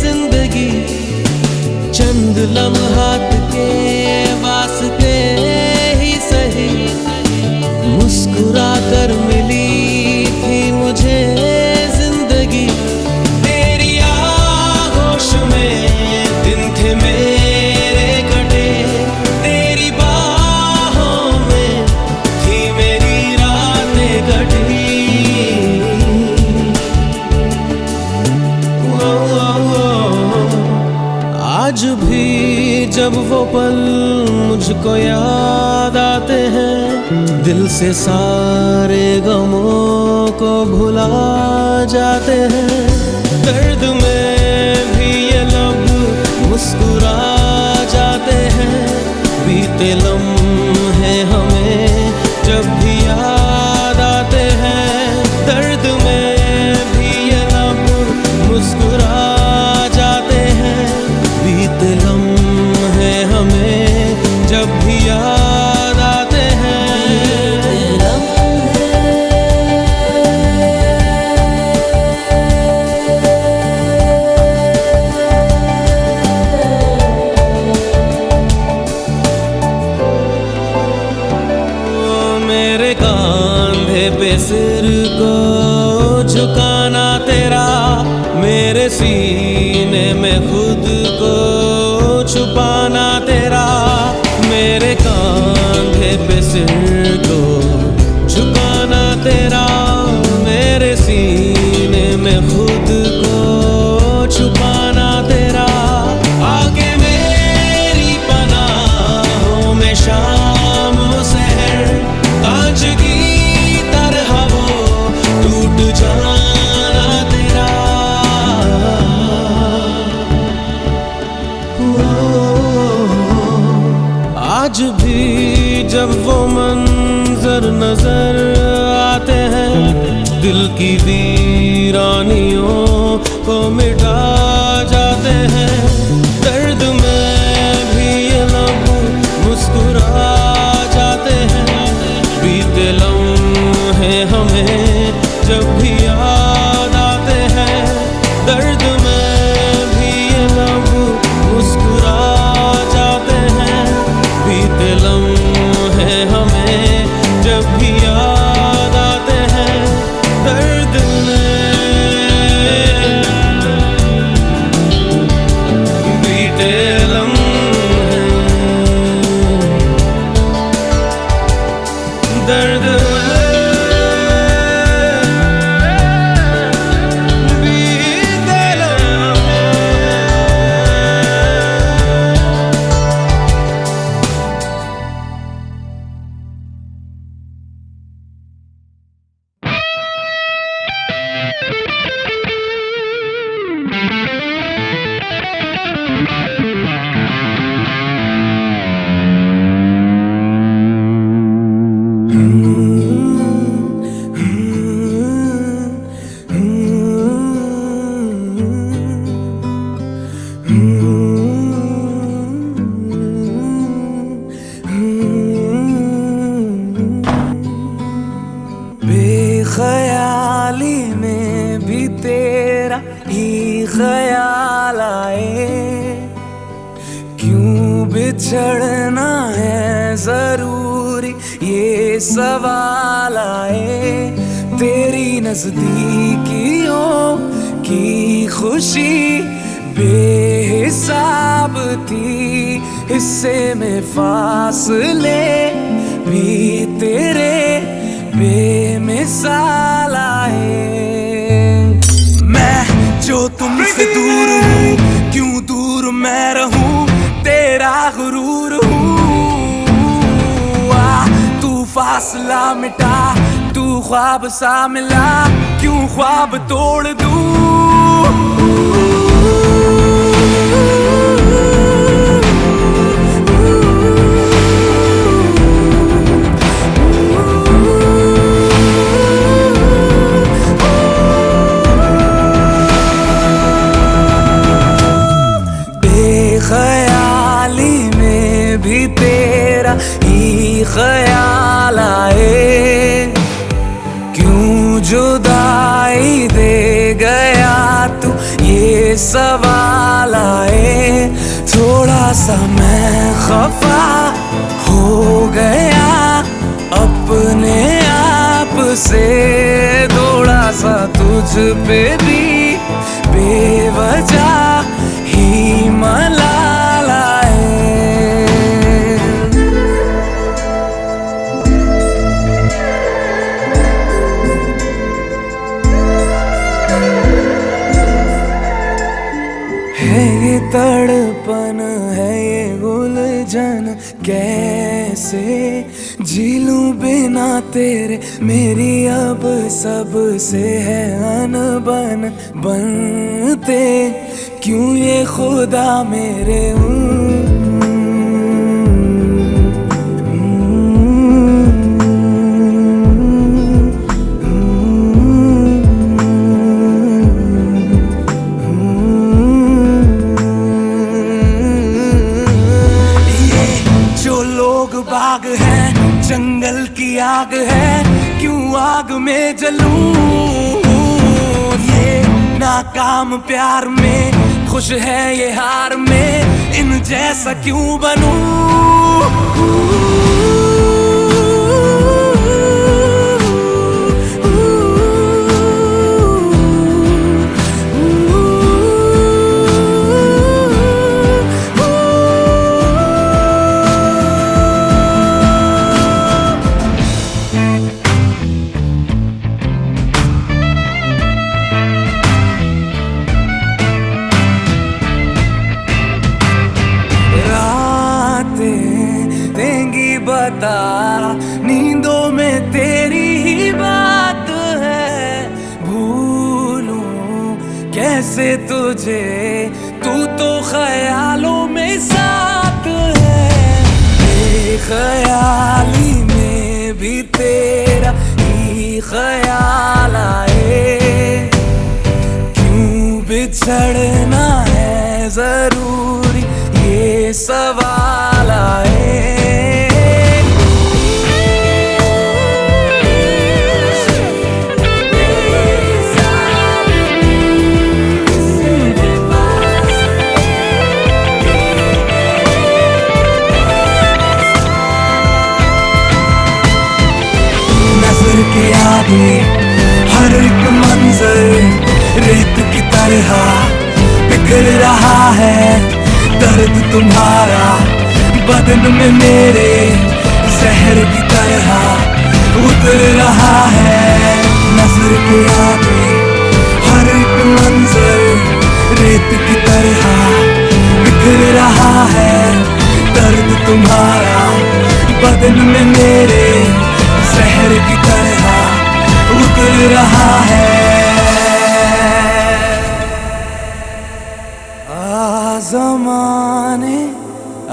जिंदगी। चंद लम्हात के वास्ते ही सही, मुस्कुरा कर मिली थी मुझे जिंदगी। तेरी आगोश में दिन थे मेरे कटे, तेरी बाहों में थी मेरी रात। आज भी जब वो पल मुझको याद आते हैं, दिल से सारे गमों को भुला जाते हैं। दर्द में भी ये लब मुस्कुरा जाते हैं, बीते लम्हे हमें जब भी याद आते हैं। दर्द में भी ये लब मुस्कुरा जाते हैं, बीते लम्हे हमें जब भी याद आते हैं। मेरे कांधे पे सिर को झुकाना तेरा, मेरे सीने में खुद को छुपाना तेरा। मेरे कांधे पे सिर को झुकाना तेरा, मेरे सीने में खुद को छुपाना तेरा। आगे मेरी पनाहों में शाम सहर, कांच की तरह वो टूट जाना तेरा। आज भी जब वो मंजर नजर आते हैं, दिल की वीरानियों को मिटा जाते हैं। दर्द में भी ये लब मुस्कुरा जाते हैं, बीते लम्हे हमें जब भी याद आते हैं। दर्द में भी ये लब मुस्कुरा जाते हैं, बीते लम्हे हमें जब भी याद आते हैं। दर्द में बीते लम्हे, दर्द बेख्याली में भी तेरा ही ख्याल आए, क्यों बिछड़ना है जरूरी ये सवाल आए। तेरी नजदीकियों की खुशी बेहिसाब थी, हिस्से में फासले भी तेरे बेमिसाल आए। मैं जो तुमसे दूर हूँ, क्यों दूर मैं रहूँ, तेरा गुरूर हूँ। तू फासला मिटा, तू ख्वाब सा मिला, क्यों ख्वाब तोड़ दूँ। ख्याली में भी तेरा ही ख्याल आए, क्यों जुदाई दे गया तू ये सवाल आए। थोड़ा सा मैं खफा हो गया अपने आप से, थोड़ा सा तुझ पे भी बेवजह ही मलाल आए। है ये तड़पन कैसे जी लूं बिना तेरे, मेरी अब सबसे है अनबन। बनते क्यों ये खुदा मेरे बाग है, जंगल की आग है, क्यों आग में जलूं? ये नाकाम प्यार में खुश है ये हार में, इन जैसा क्यों बनूं? बता नींदों में तेरी ही बात है, भूलूं कैसे तुझे, तू तो ख्यालों में साथ है। बेख्याली में भी तेरा ही ख्याल आए, क्यों बिछड़ना है जरूरी ये सवाल आए। के आगे हर एक मंजर रेत की तरह बिखर रहा है, दर्द तुम्हारा बदन में मेरे जहर की तरह उतर रहा है। नजर के आगे हर एक मंजर रेत की तरह बिखर रहा है, दर्द तुम्हारा बदन में मेरे शहर की तरह उतर रहा है। आज़माने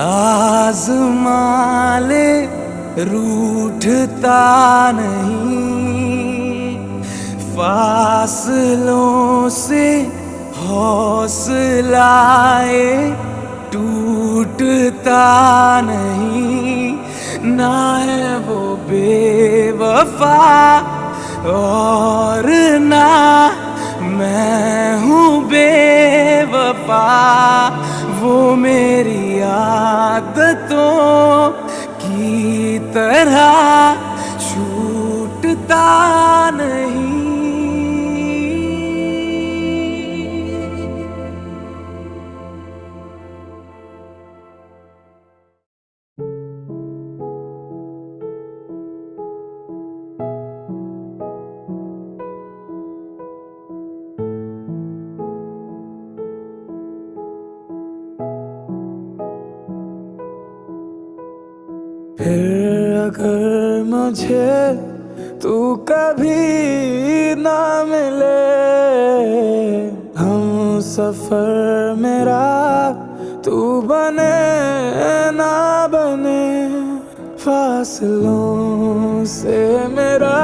आज़माले रूठता नहीं, फासलों से हौसलाए टूटता नहीं, ना है वो बेवफा और ना मैं हूँ बेवफा, वो मेरी आदतों की तरह छूटता नहीं। फिर अगर मुझे तू कभी ना मिले, हम सफर मेरा तू बने ना बने, फासलों से मेरा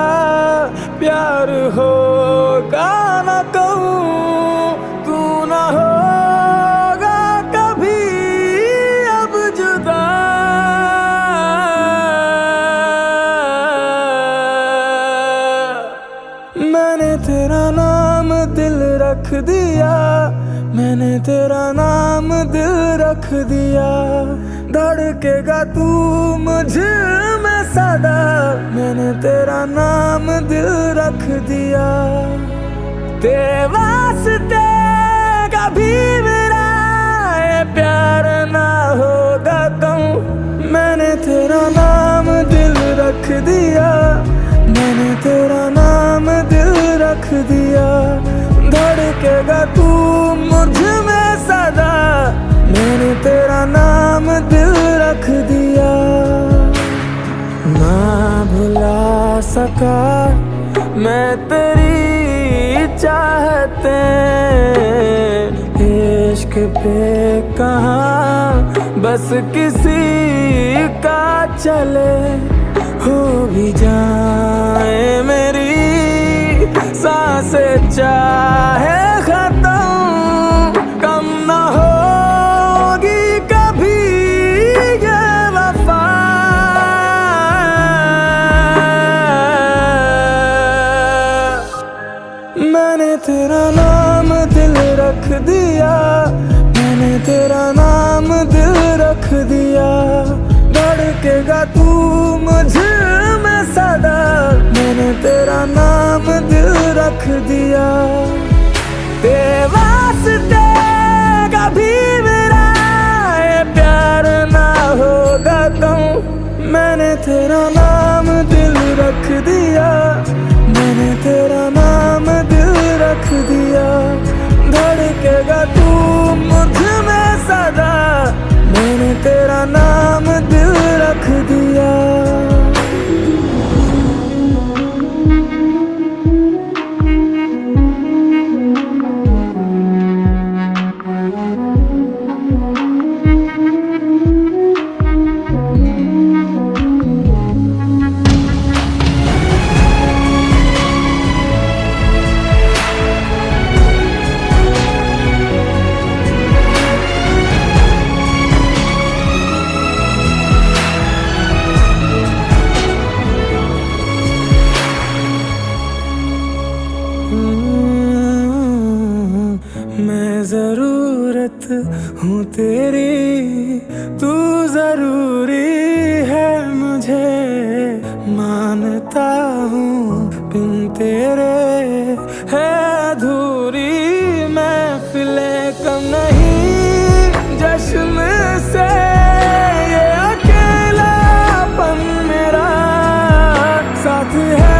प्यार होगा ना कहूँ, तू ना होगा कभी अब जुदा। मैंने तेरा नाम दिल रख दिया, मैंने तेरा नाम दिल रख दिया, धड़केगा तू मुझ में सदा, मैंने तेरा नाम दिल रख दिया। तेरे वास्ते कभी मेरा ये प्यार ना होगा कहूँ, मैंने तेरा नाम दिल रख दिया, मैंने तेरा नाम दिल रख दिया, धड़केगा तू मुझ में सदा, मैंने तेरा नाम दिल रख दिया। का मैं तेरी चाहते, इश्क पे कहाँ बस किसी का चले, हो भी जाए मेरी सांसें चाहे खत्म, कम ना होगी कभी ये वफा। मैंने तेरा नाम दिल रख दिया, मैंने तेरा नाम दिल रख दिया, धड़केगा तू मुझ में सदा, मैंने तेरा नाम दिल रख दिया। तेरे वास्ते कभी मेरा ये प्यार ना होगा कम, मैंने तेरा नाम दिल रख दिया, मैंने तेरा नाम दिल रख दिया, धड़केगा तू मुझ में सदा, मैंने तेरा नाम दिल रख दिया। मैं जरूरत हूँ तेरी, तू जरूरी है मुझे, मानता हूँ बिन तेरे है अधूरी महफिलें कम नहीं, जश्न से ये अकेलापन मेरा साथ है।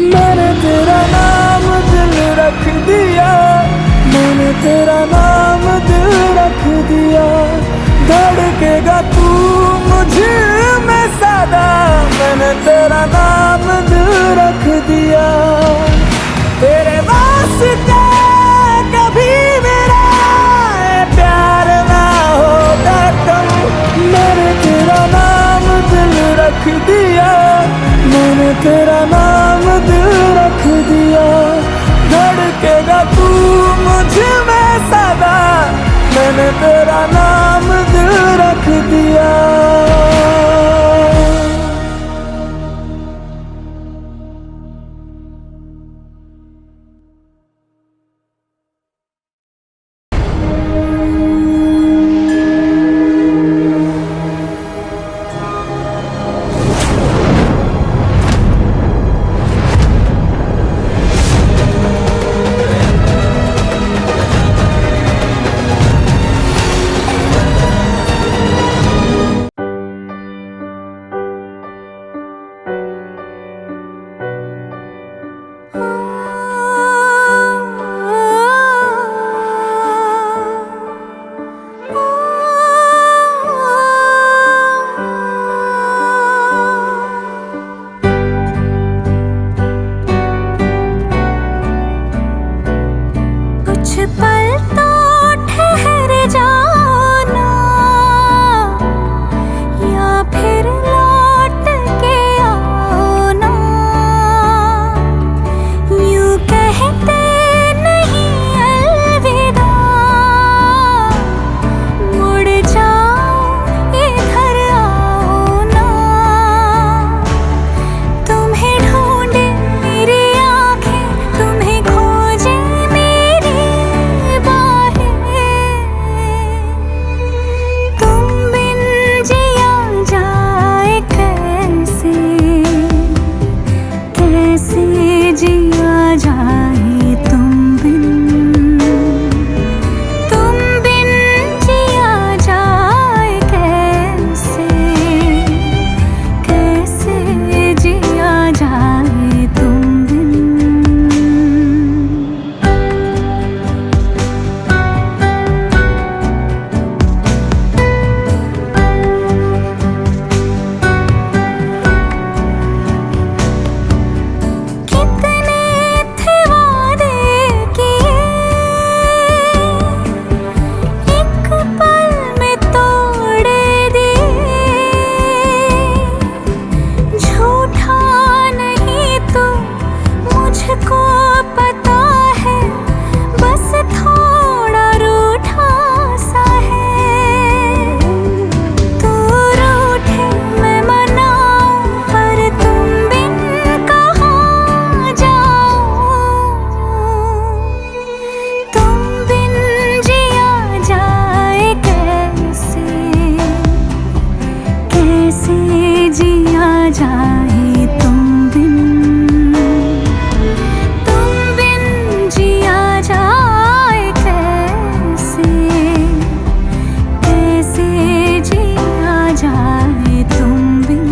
मैंने तेरा नाम दिल रख दिया, मैंने तेरा नाम दिल रख दिया, धड़केगा तू मुझे में सदा, मैंने तेरा नाम दिल रख दिया। तेरे वास्ते कभी मेरा प्यार ना होगा कम, मैंने तेरा नाम दिल रख दिया, मैंने तेरा नाम दिल रख दिया, धड़केगा तू मुझ में सदा, मैंने तेरा नाम दिल रख दिया। जाए तुम बिन जिया जाए कैसे कैसे जिया जाए तुम बिन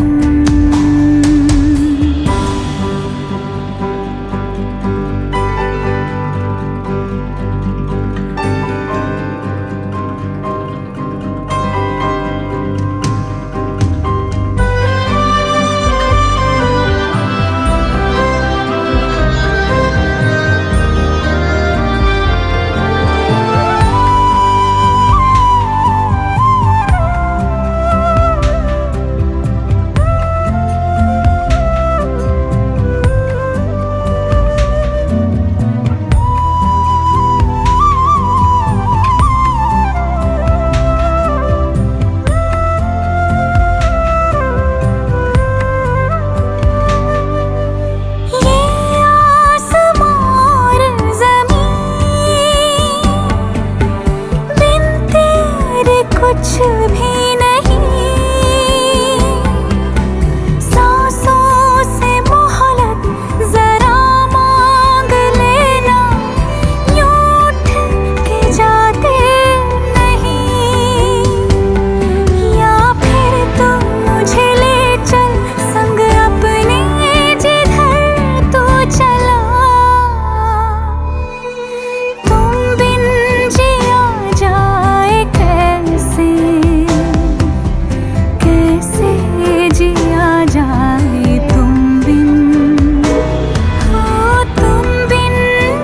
कुछ भी नहीं सांसों से मोहलत जरा मांग लेना यूं उठ के जाते नहीं या फिर तुम मुझे ले चल संग अपने जिधर तू चला तुम बिन जिया जाए कैसे कैसे जिया जाए तुम बिन हो तुम बिन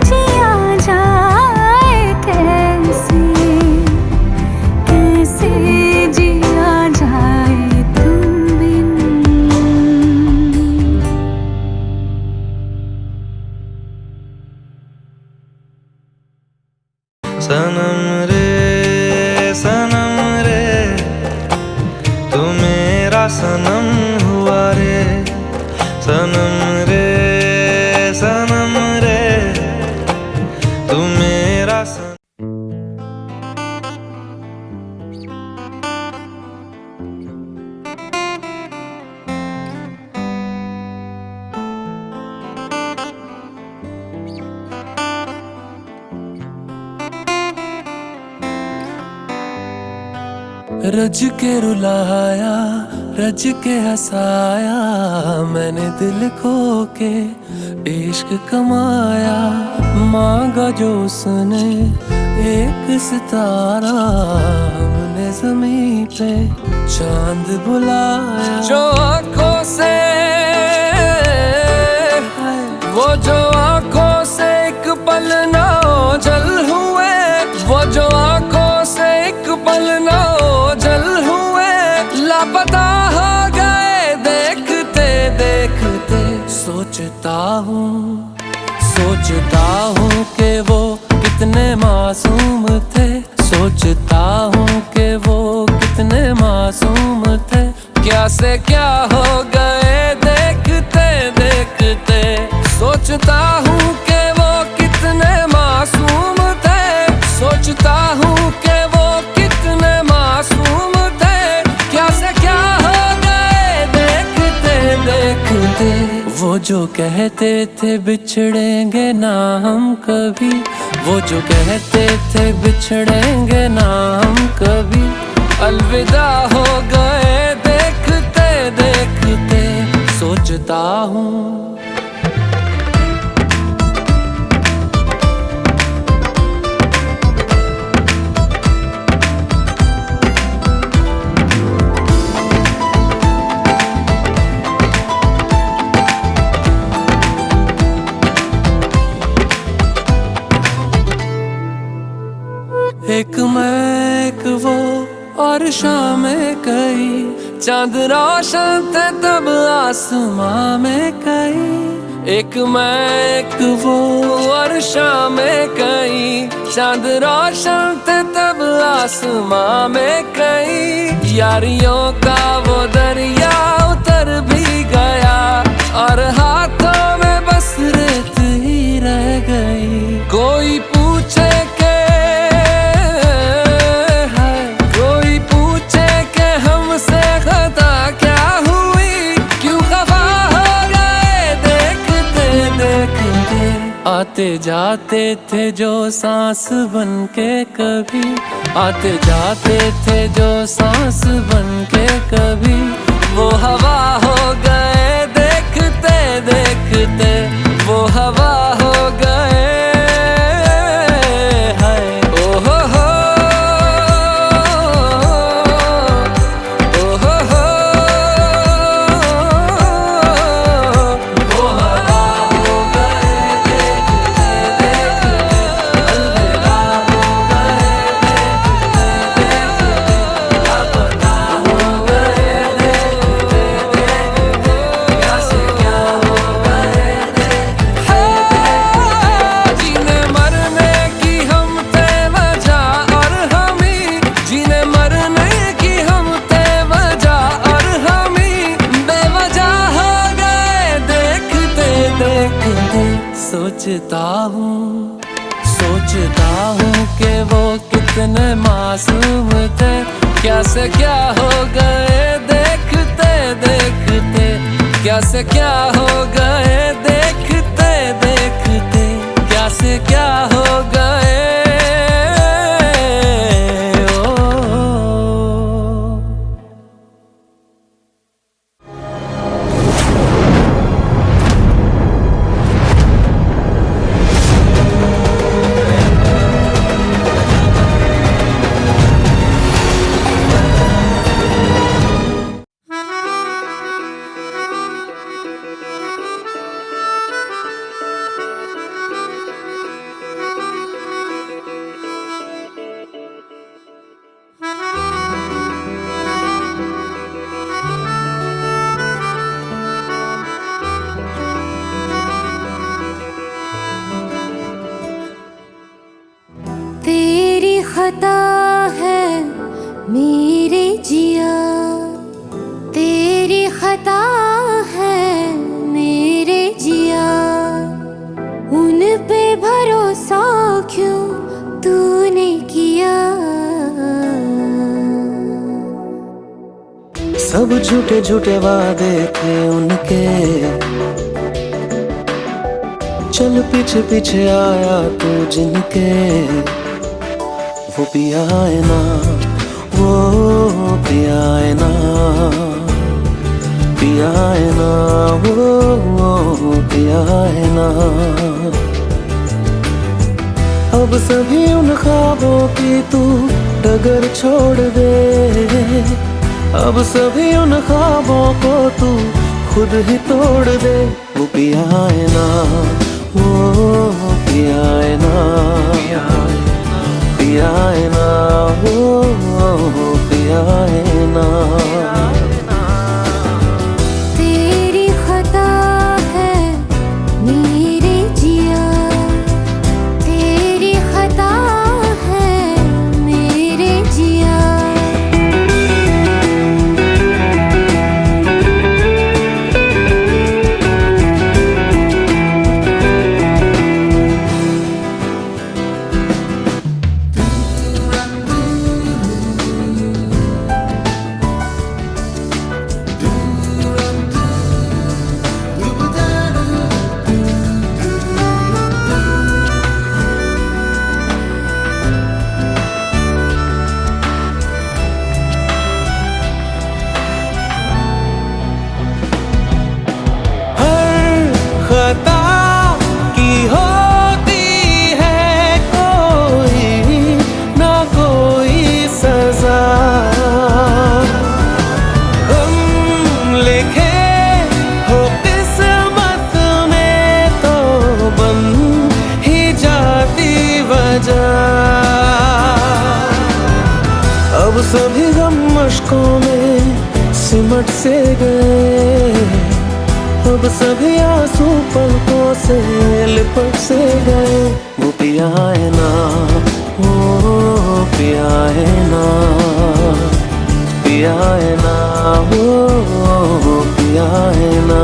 जिया जाए कैसे कैसे जिया जाए तुम बिन सनम रे तू मेरा सनम हुआ रे सनम रे तू मेरा सनम रज के रुलाया रज के हंसाया मैंने दिल खो के इश्क कमाया मांगा जो उसने एक सितारा हमने ज़मीं पे चांद बुलाया जो आँखों से वो जो आँखों से एक पल ना ओझल हुए वो जो आँखों से एक पल ना ओझल हुए लापता हो गए देखते देखते सोचता हूँ कि वो कितने मासूम थे सोचता हूँ कि वो कितने मासूम थे क्या से क्या हो गए देखते देखते सोचता हूँ कि वो कितने मासूम थे सोचता हूँ कि वो कितने मासूम थे क्या से क्या हो गए देखते देखते वो जो कहते थे बिछड़ेंगे ना हम कभी वो जो कहते थे बिछड़ेंगे ना हम कभी अलविदा हो गए देखते देखते सोचता हूँ एक मैं एक वो और शामें कई चांद रोशन थे तब आसमां में कई एक मैं एक वो और शामें कई चांद रोशन थे तब आसमां में कई यारियों का वो दरिया उतर भी गया और हाथों में बस रेत ही रह गई कोई पूछे कोई पूछे कि हमसे खता क्या हुई क्यों आते जाते थे जो सांस बन के कभी, आते जाते थे जो सांस बन के कभी, वो हवा हो गए देखते देखते, वो हवा हो गए। हाय ओ हो हो, ओ हो हो, वो हवा हो गए देखते देखते, अलविदा हो गए देखते देखते, लापता हो गए देखते देखते, क्या से क्या हो गए देखते देखते। जीने मरने की हम ते वजह और हम ही, जीने मरने की हम ते वजह और हम ही, बेवजह हो गए देखते देखते। सोचता हूँ कि वो कितने मासूम थे, क्या से क्या हो गए देखते देखते, क्या से क्या हो गए देखते देखते, क्या से क्या हो गए। ओ तेरी खता है मेरे जिया, तेरी खता है मेरे जिया, उन पे भरोसा क्यों तूने किया। सब झूठे झूठे वादे थे उनके, चल पीछे पीछे आया तू जिनके, वो पिया है ना, वो पिया है ना, पिया है ना, वो पिया है ना। अब सभी उन ख्वाबों की तू डगर छोड़ दे, अब सभी उन ख्वाबों को तू खुद ही तोड़ दे। वो पिया है ना, वो पिया है ना, पिया है ना, वो पिया है ना। तेरी खता है मेरे जिया, तेरी खता है मेरे जिया। खता की होती है कोई ना कोई सजा, हम लिखे हो किस्मत में तो बन ही जाती वजह। अब सभी गम मशकों में सिमट से गए, अब सभी आंसू पलकों से लिपट से गए। वो पिया है ना, वो पिया है ना, पिया है ना, वो पिया है ना।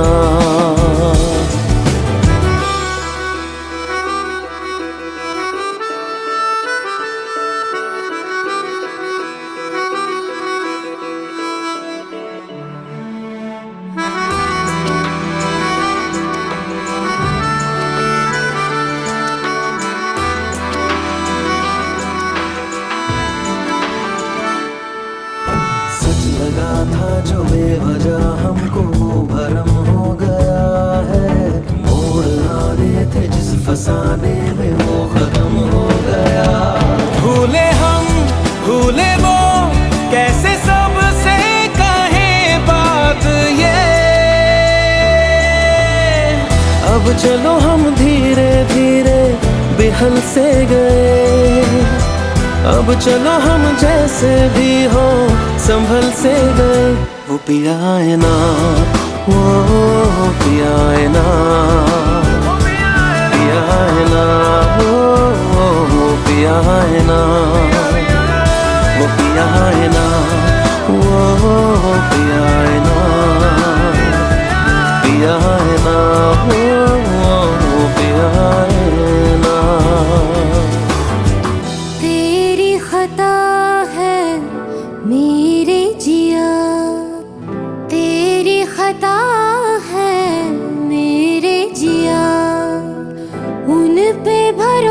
अब चलो हम धीरे धीरे बेहल से गए, अब चलो हम जैसे भी हो संभल से गए। वो पिया है ना, वो पिया है ना, पिया है ना, वो पिया है ना, वो पिया है ना, वो पिया है ना, पिया है ना, वो पिया है ना। तेरी खता है मेरे जिया, तेरी खता है मेरे जिया, उन पे भर